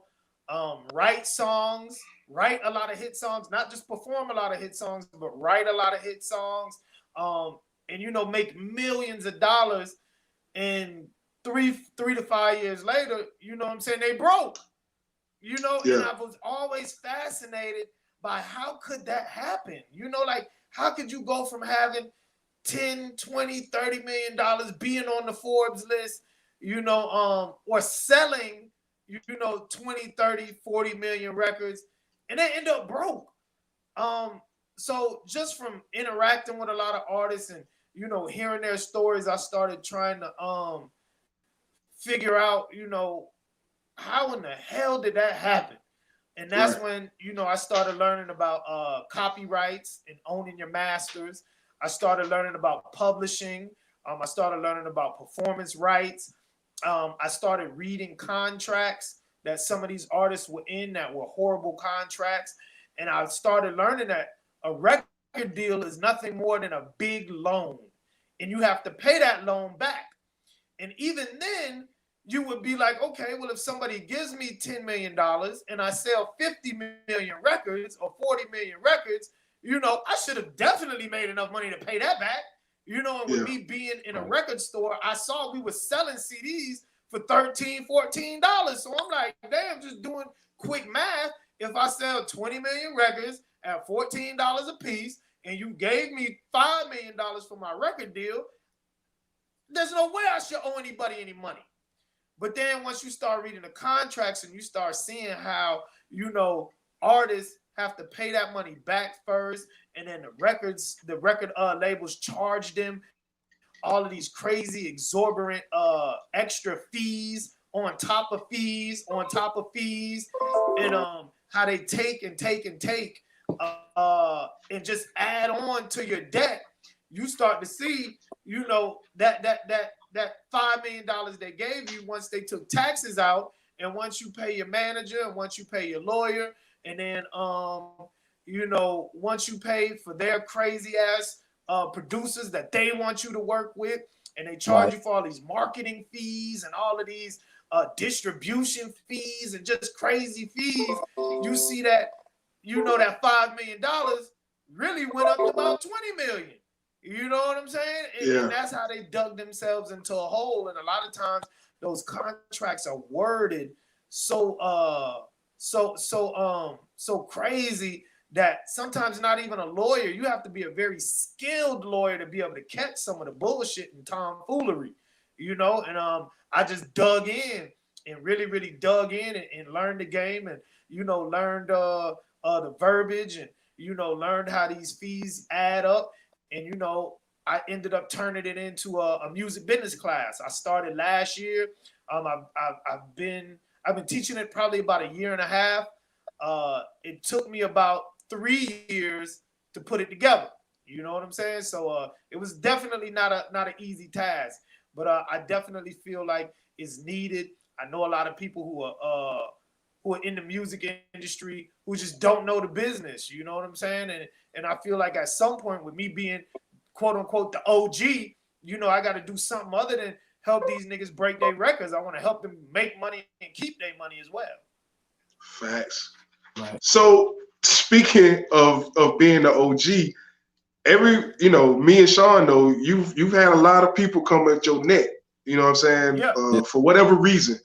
write songs, write a lot of hit songs, not just perform a lot of hit songs, but write a lot of hit songs, and, you know, make millions of dollars. And 3 to 5 years later, you know what I'm saying, they broke, you know. Yeah. And I was always fascinated by how could that happen? You know, like, how could you go from having 10, 20, $30 million, being on the Forbes list, you know, or selling, you know, 20, 30, 40 million records, and they end up broke. So just from interacting with a lot of artists and, you know, hearing their stories, I started trying to figure out, you know, how in the hell did that happen? And that's when, you know, I started learning about copyrights and owning your masters. I started learning about publishing. I started learning about performance rights. I started reading contracts that some of these artists were in that were horrible contracts. And I started learning that a record deal is nothing more than a big loan. And you have to pay that loan back. And even then, you would be like, okay, well, if somebody gives me $10 million and I sell 50 million records or 40 million records, you know, I should have definitely made enough money to pay that back. You know, and with me being in a record store, I saw we were selling CDs for $13, $14. So I'm like, damn, just doing quick math. If I sell 20 million records at $14 a piece, and you gave me $5 million for my record deal, there's no way I should owe anybody any money. But then once you start reading the contracts and you start seeing how, you know, artists have to pay that money back first, and then the record labels charge them all of these crazy, exorbitant extra fees on top of fees on top of fees, and how they take and just add on to your debt. You start to see, you know, that $5 million they gave you, once they took taxes out, and once you pay your manager, and once you pay your lawyer, and then you know, once you pay for their crazy ass producers that they want you to work with, and they charge you for all these marketing fees and all of these distribution fees and just crazy fees, you see that, you know, that $5 million really went up to about 20 million. You know what I'm saying? And that's how they dug themselves into a hole. And a lot of times those contracts are worded so crazy that sometimes not even a lawyer, you have to be a very skilled lawyer to be able to catch some of the bullshit and tomfoolery, you know? And I just dug in and really dug in and learned the game, and, you know, learned the verbiage, and, you know, learned how these fees add up. And, you know, I ended up turning it into a music business class. I started last year. I've been teaching it probably about a year and a half. It took me about 3 years to put it together. You know what I'm saying? So it was definitely not an easy task, but I definitely feel like it's needed. I know a lot of people who are in the music industry who just don't know the business. You know what I'm saying? And I feel like at some point, with me being quote unquote the OG, you know, I got to do something other than help these niggas break their records. I want to help them make money and keep their money as well. Facts. Right. So speaking of being the OG, you know, me and Sean know you've had a lot of people come at your neck, you know what I'm saying? For whatever reason.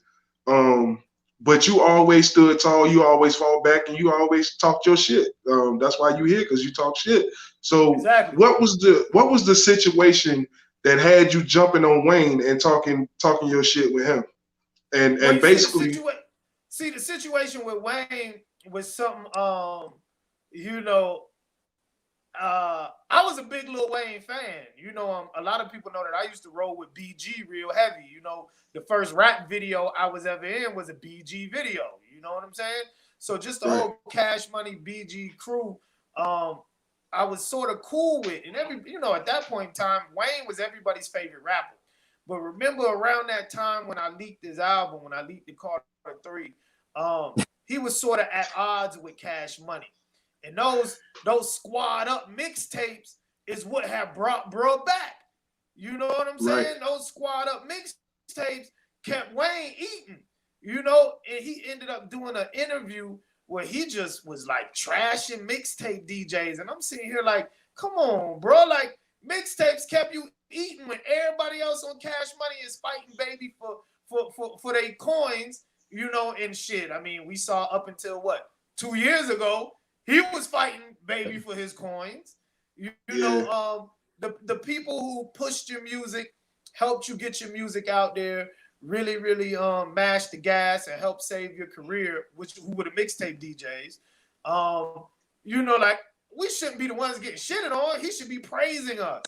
But you always stood tall, you always fall back, and you always talked your shit. That's why you here, because you talk shit. So what was the situation that had you jumping on Wayne and talking your shit with him? And basically the situation with Wayne was something, you know, I was a big Lil Wayne fan. You know, a lot of people know that I used to roll with BG real heavy. You know, the first rap video I was ever in was a BG video. You know what I'm saying? So just the whole Cash Money BG crew, I was sort of cool with. And you know, at that point in time, Wayne was everybody's favorite rapper. But remember, around that time when I leaked his album, when I leaked the Carter 3, he was sort of at odds with Cash Money. And those Squad Up mixtapes is what have brought bro back. You know what I'm saying? Those Squad Up mixtapes kept Wayne eating, you know, and he ended up doing an interview where he just was like trashing mixtape DJs. And I'm sitting here like, come on, bro. Like, mixtapes kept you eating when everybody else on Cash Money is fighting baby for their coins, you know, and shit. I mean, we saw up until 2 years ago, he was fighting baby for his coins. You know, the people who pushed your music, helped you get your music out there, really mashed the gas and helped save your career, who were the mixtape DJs. You know, like, we shouldn't be the ones getting shitted on. He should be praising us.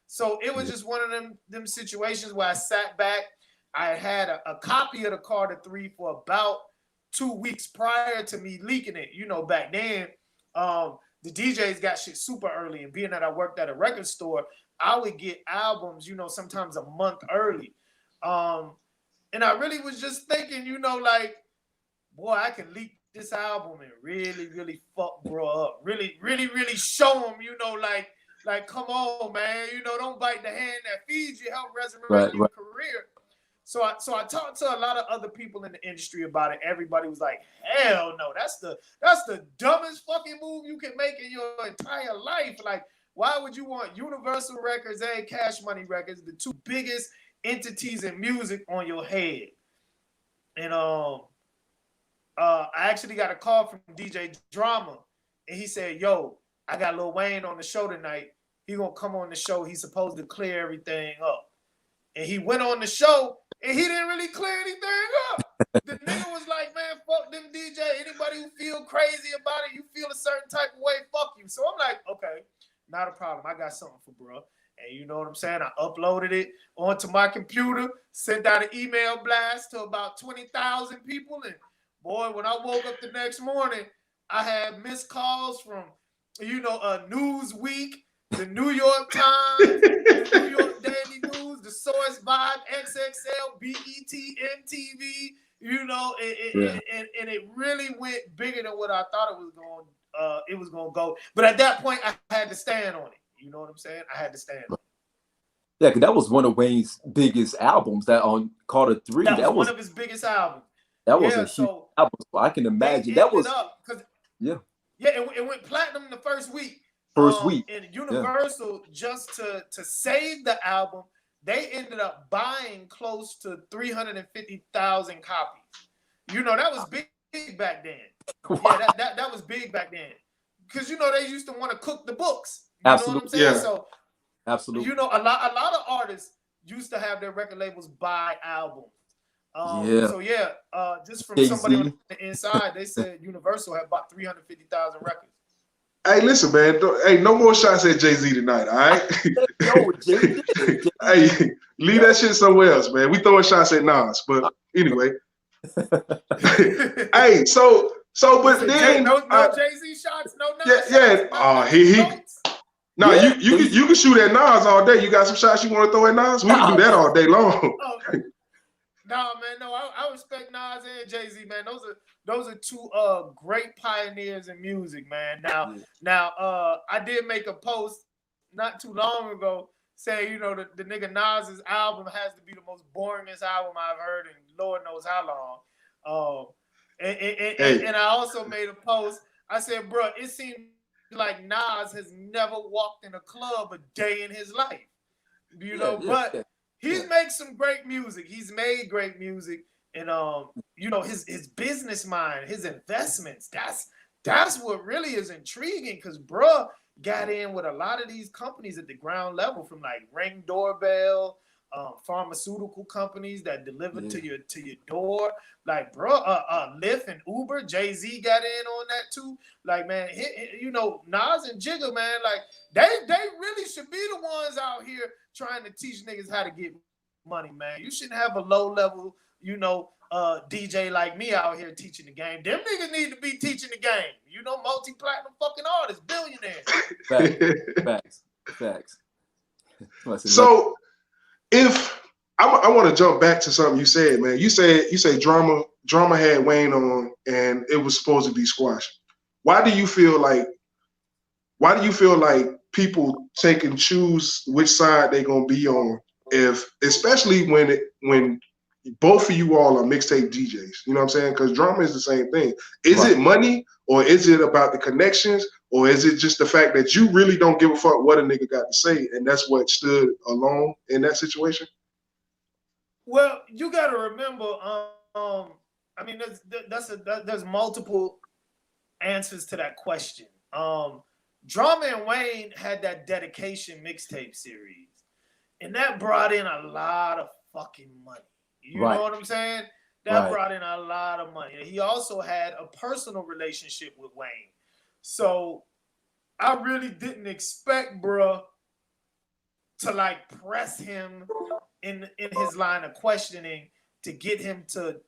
So it was just one of them situations where I sat back. I had a copy of the Carter 3 for about 2 weeks prior to me leaking it. You know, back then, the DJs got shit super early, and being that I worked at a record store, I would get albums, you know, sometimes a month early. And I really was just thinking, you know, like, boy, I can leak this album and really fuck bro up. Really show him, you know, like, come on, man, you know, don't bite the hand that feeds you, help resurrect your career. So I talked to a lot of other people in the industry about it. Everybody was like, hell no, that's the dumbest fucking move you can make in your entire life. Like, Why would you want Universal Records and Cash Money Records, the two biggest entities in music, on your head? And I actually got a call from DJ Drama, and he said, "Yo, I got Lil Wayne on the show tonight. He gonna come on the show. He's supposed to clear everything up." And he went on the show, and he didn't really clear anything up. The nigga was like, "Man, fuck them DJ. Anybody who feel crazy about it, you feel a certain type of way, fuck you." So I'm like, okay, not a problem. I got something for bro. And you know what I'm saying? I uploaded it onto my computer, sent out an email blast to about 20,000 people. And boy, when I woke up the next morning, I had missed calls from, Newsweek, the New York Times, the New York Daily News, the Source Vibe, XXL, BET, MTV, and it really went bigger than what I thought it was going to go. But at that point, I had to stand on it. You know what I'm saying? I had to stand on it. Yeah, because that was one of Wayne's biggest albums. That on Carter 3. That was one of his biggest albums. That was a huge album. So I can imagine that was it went platinum the first week. And Universal, just to save the album, they ended up buying close to 350,000 copies. That was big back then. Wow. Yeah, that was big back then. Because they used to want to cook the books. You know what I'm saying? Yeah. So absolutely. A lot of artists used to have their record labels buy albums. So just from Jay-Z. Somebody on the inside, they said Universal had bought 350,000 records. Hey, listen, man. Hey, no more shots at Jay-Z tonight, all right? Hey, leave that shit somewhere else, man. We throwing shots at Nas, but anyway. Hey, but then no Jay-Z shots, no Nas shots. No, you can shoot at Nas all day. You got some shots you want to throw at Nas? We can do that all day long. I respect Nas and Jay-Z, man. Those are two great pioneers in music, man. Now, I did make a post not too long ago saying, the nigga Nas's album has to be the most boringest album I've heard in Lord knows how long. And I also made a post. I said, bro, it seems like Nas has never walked in a club a day in his life, but he's made some great music. He's made great music, and his business mind, his investments. That's what really is intriguing, because bruh got in with a lot of these companies at the ground level, from like Ring Doorbell, pharmaceutical companies that deliver to your door. Like, bro, Lyft and Uber, Jay-Z got in on that too. Like, man, Nas and Jigga, man, like they really should be the ones out here trying to teach niggas how to get money, man. You shouldn't have a low level, DJ like me out here teaching the game. Them niggas need to be teaching the game. Multi-platinum fucking artists, billionaires. Facts. So if I want to jump back to something you said, man. You say drama had Wayne on and it was supposed to be squashed. Why do you feel like people take and choose which side they're gonna be on, especially when both of you all are mixtape DJs? You know what I'm saying? Because drama is the same thing. Is it money, or is it about the connections, or is it just the fact that you really don't give a fuck what a nigga got to say, and that's what stood alone in that situation? Well, you got to remember, there's multiple answers to that question. Drama and Wayne had that Dedication mixtape series, and that brought in a lot of fucking money. You know what I'm saying? That brought in a lot of money. He also had a personal relationship with Wayne. So I really didn't expect, bruh, to like press him in his line of questioning to get him to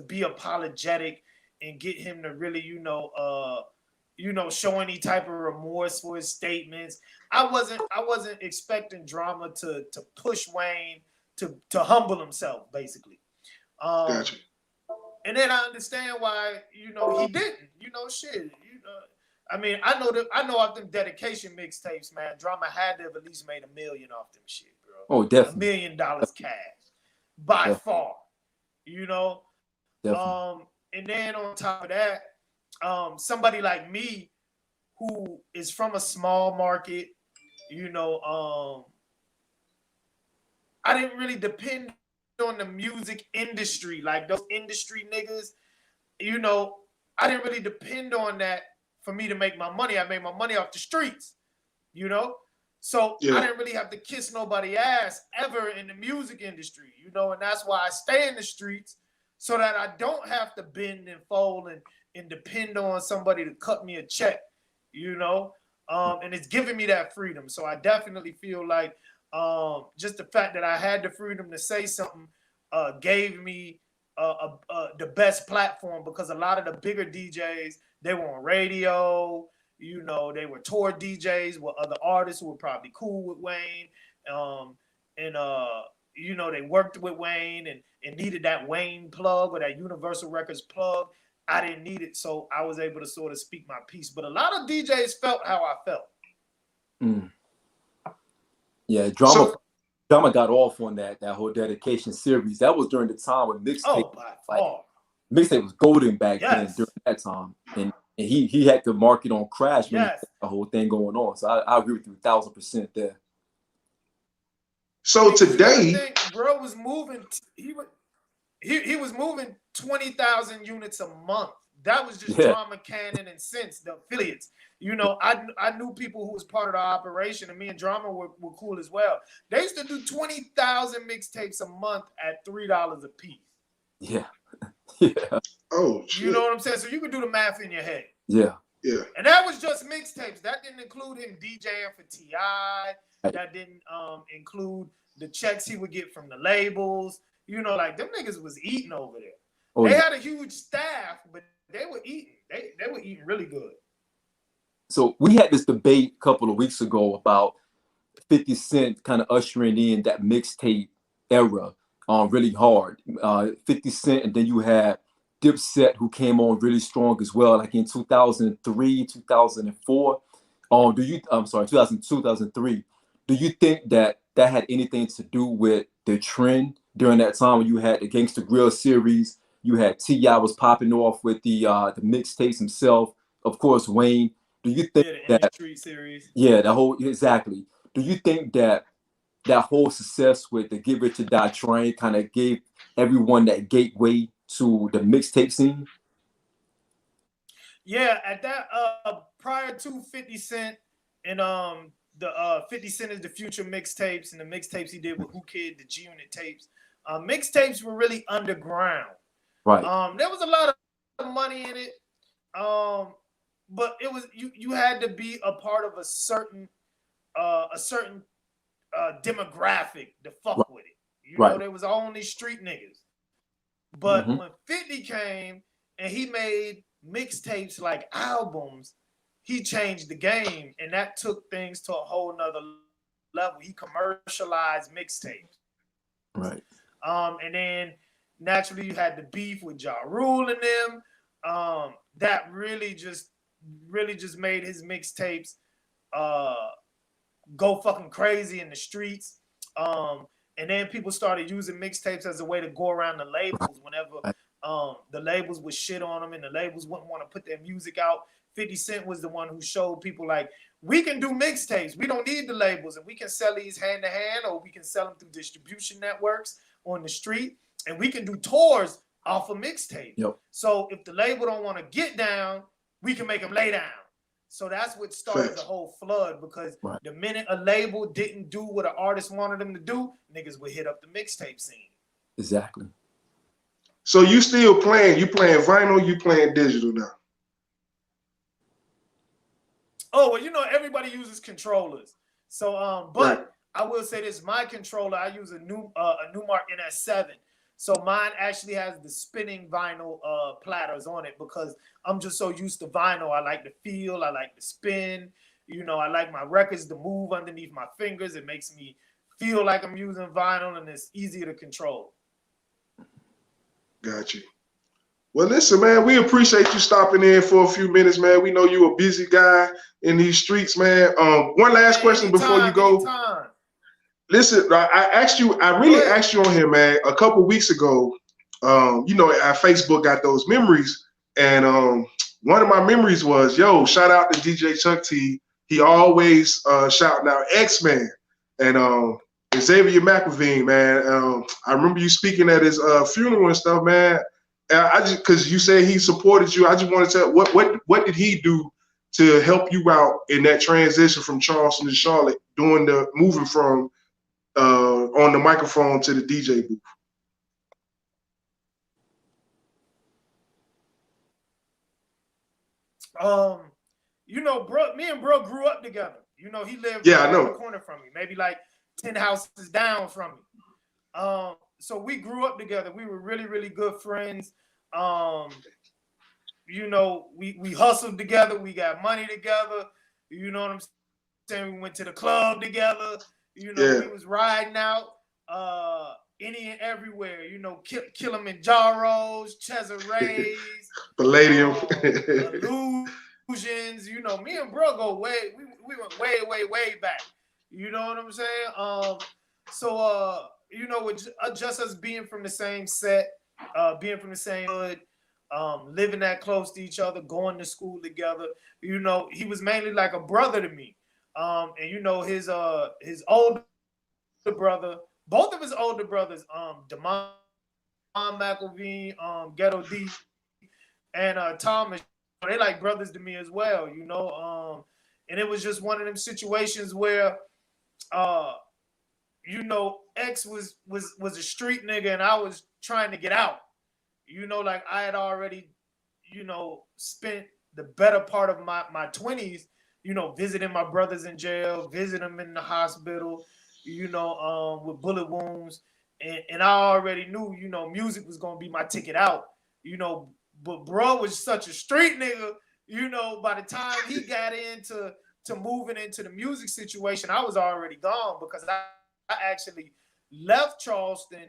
be apologetic and get him to really, show any type of remorse for his statements. I wasn't expecting Drama to push Wayne to humble himself, basically. Gotcha. And then I understand why, he didn't. I mean, I know off them Dedication mixtapes, man, Drama had to have at least made $1 million off them shit, bro. Oh, definitely. $1 million cash, by far. Definitely. And then on top of that, somebody like me, who is from a small market, You know, I didn't really depend on the music industry, like those industry niggas. You know, I didn't really depend on that for me to make my money. I made my money off the streets, you know? So I didn't really have to kiss nobody's ass ever in the music industry, you know? And that's why I stay in the streets so that I don't have to bend and fold and depend on somebody to cut me a check, you know? And it's giving me that freedom. So I definitely feel like just the fact that I had the freedom to say something gave me the best platform, because a lot of the bigger DJs, they were on radio, you know, they were tour DJs with other artists who were probably cool with Wayne. You know, they worked with Wayne and needed that Wayne plug or that Universal Records plug. I didn't need it, so I was able to sort of speak my piece. But a lot of DJs felt how I felt. Mm. Yeah, Drama got off on that whole dedication series. That was during the time when mixtape, mixtape was golden back then during that time, and he had to market on Crash when the whole thing going on. So I agree with you 1,000% there. So today, bro was moving. He was moving 20,000 units a month. That was just Drama, Cannon, and Sense, the affiliates. You know, I knew people who was part of the operation, and me and Drama were cool as well. They used to do 20,000 mixtapes a month at $3 a piece. Yeah. Oh, shit. You know what I'm saying? So you can do the math in your head. Yeah. And that was just mixtapes. That didn't include him DJing for T.I. That didn't include the checks he would get from the labels. You know, like, them niggas was eating over there. Oh, they had a huge staff, but they were eating. They were eating really good. So we had this debate a couple of weeks ago about 50 Cent kind of ushering in that mixtape era really hard. 50 Cent, and then you had Dipset, who came on really strong as well, like in 2003, 2004. 2002, 2003. Do you think that had anything to do with the trend during that time when you had the Gangsta Grill series? You had T.I. was popping off with the mixtapes himself. Of course, Wayne. Do you think that Street series? Yeah, the whole exactly. Do you think that whole success with the Get Rich or Die Trying kind of gave everyone that gateway to the mixtape scene? Yeah, at that prior to 50 Cent and the 50 Cent is the Future mixtapes and the mixtapes he did with Who Kid, the G Unit tapes. Mixtapes were really underground. Right. There was a lot of money in it. But it was you had to be a part of a certain demographic to fuck with it. You know, there was only street niggas. But when 50 came and he made mixtapes like albums, he changed the game, and that took things to a whole nother level. He commercialized mixtapes. Right. And then naturally you had the beef with Ja Rule and them. That really just made his mixtapes go fucking crazy in the streets. And then people started using mixtapes as a way to go around the labels whenever the labels would shit on them and the labels wouldn't want to put their music out. 50 Cent was the one who showed people, like, we can do mixtapes. We don't need the labels, and we can sell these hand to hand, or we can sell them through distribution networks on the street, and we can do tours off of mixtape. Yep. So if the label don't want to get down, we can make them lay down. So that's what started the whole flood, because the minute a label didn't do what an artist wanted them to do, niggas would hit up the mixtape scene. Exactly. So you still playing? You playing vinyl? You playing digital now? Oh, well, you know, everybody uses controllers. So, but I will say this: my controller, I use a Numark NS7. So mine actually has the spinning vinyl platters on it, because I'm just so used to vinyl. I like the feel. I like the spin. You know, I like my records to move underneath my fingers. It makes me feel like I'm using vinyl, and it's easier to control. Got you. Well, listen, man, we appreciate you stopping in for a few minutes, man. We know you're a busy guy in these streets, man. One last question before you go. Anytime. Listen, I really asked you on here, man, a couple weeks ago. You know, our Facebook got those memories, and one of my memories was, yo, shout out to DJ Chuck T. he always shouting out X-Man and Xavier McAveen, man. I remember you speaking at his funeral and stuff, man. I just because you said he supported you, I just want to tell what did he do to help you out in that transition from Charleston to Charlotte, doing the moving from on the microphone to the DJ booth? You know, bro, me and bro grew up together. You know, he lived I know. around the corner from me, maybe like 10 houses down from me. So we grew up together. We were really, really good friends. You know, we hustled together. We got money together. You know what I'm saying? We went to the club together. You know, we was riding out any and everywhere. You know, Kilimanjaros, Cesare's, Palladium, Illusions. You know, me and bro go way. We went way back. You know what I'm saying? So you know, with just us being from the same set, being from the same hood, living that close to each other, going to school together. You know, he was mainly like a brother to me. And you know, his older brother, both of his older brothers, Damon McElveen, Ghetto D, and Thomas, they like brothers to me as well, you know. And it was just one of them situations where you know, X was a street nigga and I was trying to get out. You know, like I had already, you know, spent the better part of my 20s, you know, visiting my brothers in jail, visiting them in the hospital, you know, with bullet wounds. And I already knew, you know, music was going to be my ticket out, you know, but bro was such a street nigga, you know, by the time he got into moving into the music situation, I was already gone because I actually left Charleston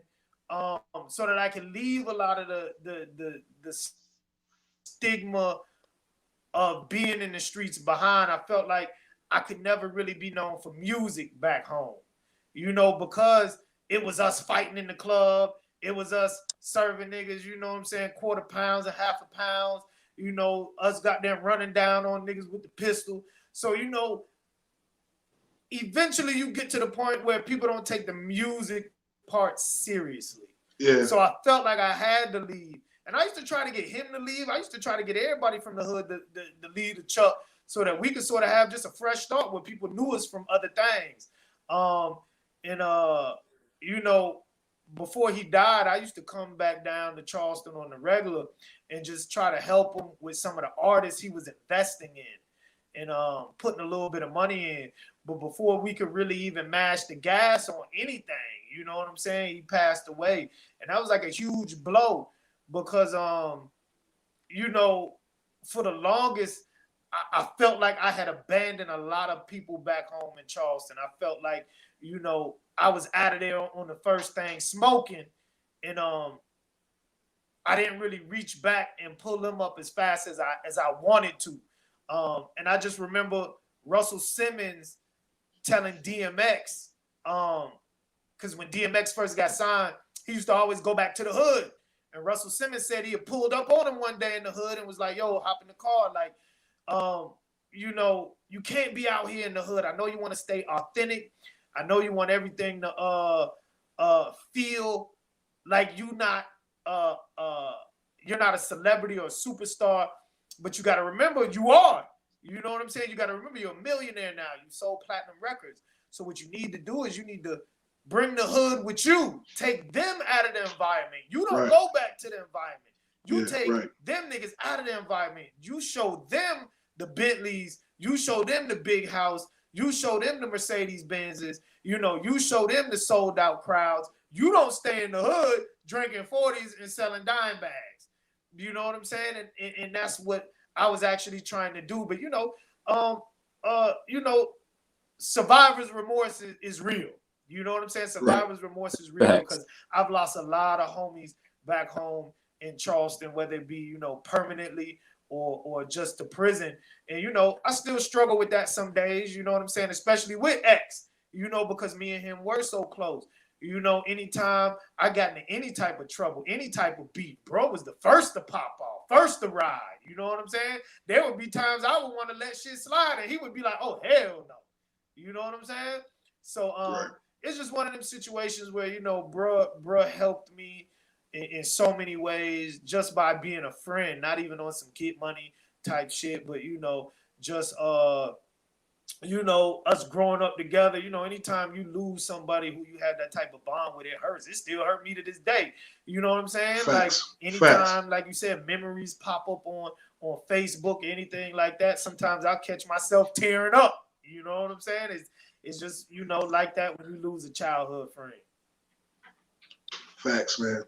so that I could leave a lot of the stigma of being in the streets behind. I felt like I could never really be known for music back home, you know, because it was us fighting in the club. It was us serving niggas, you know what I'm saying, quarter pounds and half a pound, you know, us got them running down on niggas with the pistol. So, you know, eventually you get to the point where people don't take the music part seriously. Yeah. So I felt like I had to leave. And I used to try to get him to leave. I used to try to get everybody from the hood to leave the Chuck so that we could sort of have just a fresh start where people knew us from other things. You know, before he died, I used to come back down to Charleston on the regular and just try to help him with some of the artists he was investing in and putting a little bit of money in. But before we could really even mash the gas on anything, you know what I'm saying, he passed away. And that was like a huge blow because, you know, for the longest, I felt like I had abandoned a lot of people back home in Charleston. I felt like, you know, I was out of there on the first thing smoking, and I didn't really reach back and pull them up as fast as I wanted to. And I just remember Russell Simmons telling DMX, because when DMX first got signed, he used to always go back to the hood. And Russell Simmons said he had pulled up on him one day in the hood and was like, yo, hop in the car. Like, you know, you can't be out here in the hood. I know you want to stay authentic. I know you want everything to feel like you're not a celebrity or a superstar, but you got to remember you are. You know what I'm saying? You got to remember you're a millionaire now. You sold platinum records. So what you need to do is you need to bring the hood with you. Take them out of the environment. You don't go back to the environment. You take them niggas out of the environment. You show them the Bentleys. You show them the big house. You show them the Mercedes Benzes. You know, you show them the sold out crowds. You don't stay in the hood drinking 40s and selling dime bags. You know what I'm saying? And that's what I was actually trying to do. But you know, survivor's remorse is real. You know what I'm saying? Survivor's remorse is real because I've lost a lot of homies back home in Charleston, whether it be, you know, permanently or just to prison. And, you know, I still struggle with that some days, you know what I'm saying? Especially with X, you know, because me and him were so close. You know, anytime I got into any type of trouble, any type of beat, bro was the first to pop off, first to ride. You know what I'm saying? There would be times I would want to let shit slide, and he would be like, "Oh hell no," you know what I'm saying? So Right. it's just one of them situations where, you know, bruh helped me in so many ways just by being a friend, not even on some kid money type shit, but you know, just you know, us growing up together. You know, anytime you lose somebody who you had that type of bond with, it hurts. It still hurt me to this day. You know what I'm saying? Facts. Like anytime, Facts. like you said, memories pop up on Facebook, anything like that. Sometimes I'll catch myself tearing up. You know what I'm saying? It's just, you know, like that when you lose a childhood friend. Facts, man.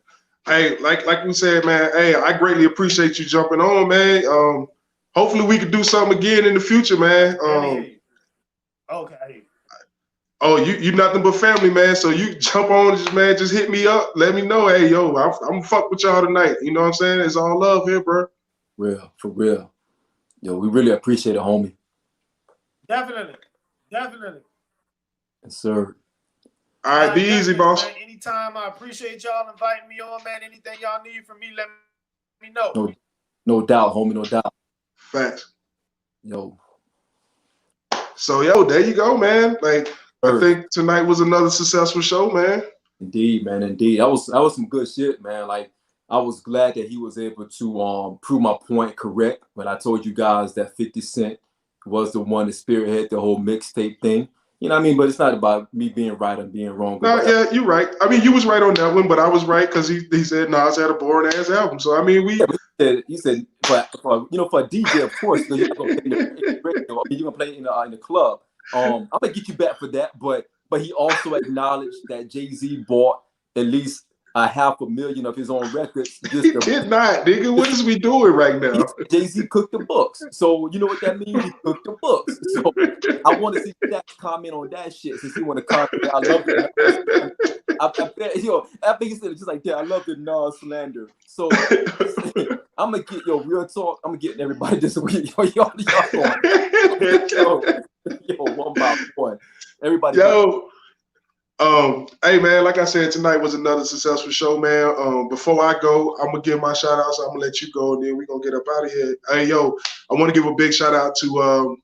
Hey, like we said, man. Hey, I greatly appreciate you jumping on, man. Hopefully we can do something again in the future, man. Okay. Oh, you nothing but family, man. So you jump on, just hit me up. Let me know. Hey, yo, I'm fuck with y'all tonight. You know what I'm saying? It's all love here, bro. Real, for real. Yo, we really appreciate it, homie. Definitely. Yes, sir. All right, be easy, boss. Man. Anytime, I appreciate y'all inviting me on, man. Anything y'all need from me, let me know. No doubt, homie, no doubt. Facts. Yo. So, yo, there you go, man. Like, I think tonight was another successful show, man. Indeed, man. Indeed. That was some good shit, man. Like, I was glad that he was able to prove my point correct when I told you guys that 50 Cent was the one to spearhead the whole mixtape thing. You know what I mean? But it's not about me being right and being wrong. No, yeah, you're right. I mean, you was right on that one, but I was right because he said Nas had a boring ass album. So I mean, he said for you know, for a DJ, of course, you're not gonna play in the radio. You're gonna play in the club. I'm gonna get you back for that, but he also acknowledged that Jay-Z bought at least 500,000 of his own records. He did not, nigga. What is we doing right now? Jay-Z cooked the books. So you know what that means? He cooked the books. So I want to see that comment on that shit since he want to comment. I love it. I think he said it just like, yeah, I love the Nas slander. So I'm gonna get real talk. I'm gonna get everybody this week. Y'all one by one. Everybody. Hey man, like I said, tonight was another successful show, man. Before I go, I'm gonna give my shout outs. I'm gonna let you go, and then we're gonna get up out of here. Hey yo, I want to give a big shout out to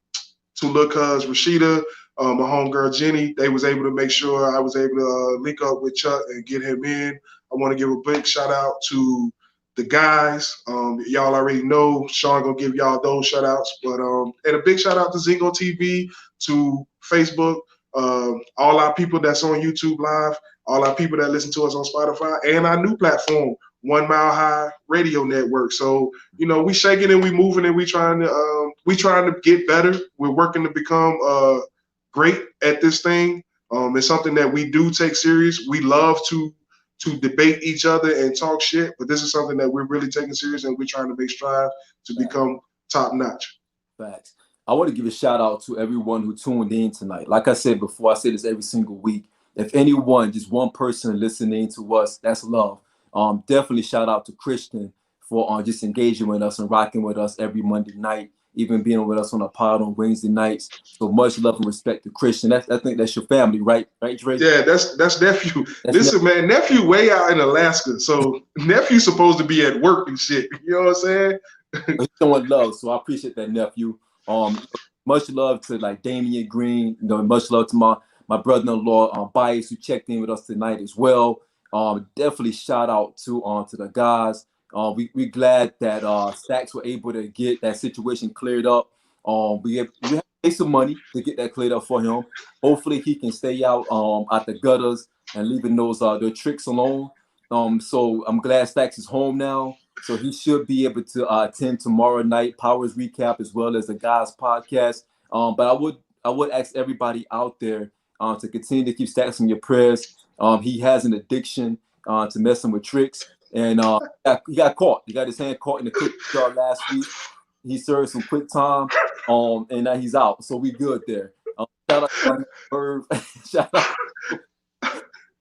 Lil' Cuz Rashida, my homegirl Jenny. They was able to make sure I was able to link up with Chuck and get him in. I want to give a big shout out to the guys. Y'all already know Sean gonna give y'all those shout outs, but and a big shout out to Zingo TV, to Facebook. All our people that's on YouTube Live, all our people that listen to us on Spotify, and our new platform, 1 Mile High Radio Network. So, you know, we shaking and we moving and we trying to get better. We're working to become great at this thing. It's something that we do take serious. We love to debate each other and talk shit, but this is something that we're really taking serious, and we're trying to make strides to become top notch. Facts. I want to give a shout out to everyone who tuned in tonight. Like I said before, I say this every single week. If anyone, just one person listening to us, that's love. Definitely shout out to Christian for just engaging with us and rocking with us every Monday night, even being with us on a pod on Wednesday nights. So much love and respect to Christian. I think that's your family, right? Right, Dre? Yeah, that's nephew. Listen, man, nephew way out in Alaska. So nephew's supposed to be at work and shit. You know what I'm saying? He's showing love, so I appreciate that, nephew. Much love to like Damian Green. You know, much love to my brother-in-law Bias, who checked in with us tonight as well. Definitely shout out to the guys. We glad that Stacks were able to get that situation cleared up. We have to pay some money to get that cleared up for him. Hopefully he can stay out the gutters and leaving those their tricks alone. So I'm glad Stacks is home now. So he should be able to attend tomorrow night Powers Recap as well as the guys podcast. But I would ask everybody out there to continue to keep Stacks in your prayers. He has an addiction to messing with tricks, and he got caught. He got his hand caught in the cookie jar last week. He served some quick time, and now he's out. So we good there. Shout out to Merv. Shout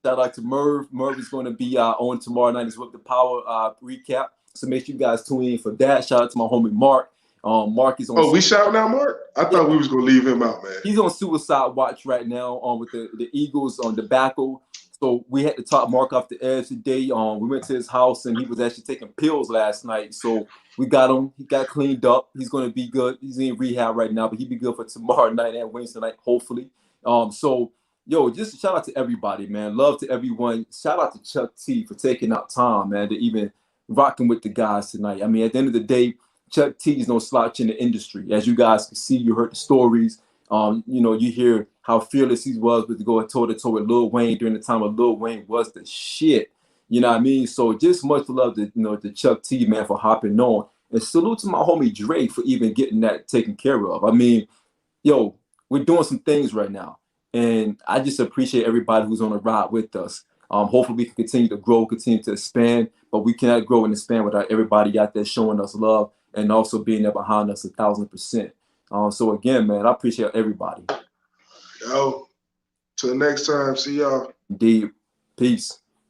out to Merv. Merv is going to be on tomorrow night as well, the Power Recap. So make sure you guys tune in for that. Shout out to my homie Mark. Mark is on. Oh, we shouting out Mark? I thought we was gonna leave him out, man. He's on suicide watch right now with the Eagles on debacle. So we had to talk Mark off the edge today. We went to his house and he was actually taking pills last night. So we got him. He got cleaned up. He's going to be good. He's in rehab right now, but he'll be good for tomorrow night and Wednesday night, hopefully. So, yo, just shout out to everybody, man. Love to everyone. Shout out to Chuck T for taking out time, man, to even rocking with the guys tonight. I mean, at the end of the day, Chuck T is no slouch in the industry. As you guys can see, you heard the stories. You hear how fearless he was with going toe-to-toe with Lil Wayne during the time of Lil Wayne was the shit. You know what I mean? So just much love to Chuck T, man, for hopping on. And salute to my homie Dre for even getting that taken care of. I mean, yo, we're doing some things right now. And I just appreciate everybody who's on the ride with us. Hopefully we can continue to grow, continue to expand, but we cannot grow and expand without everybody out there showing us love and also being there behind us 1,000%. So again, man, I appreciate everybody. Yo, till next time. See y'all. Indeed. Peace.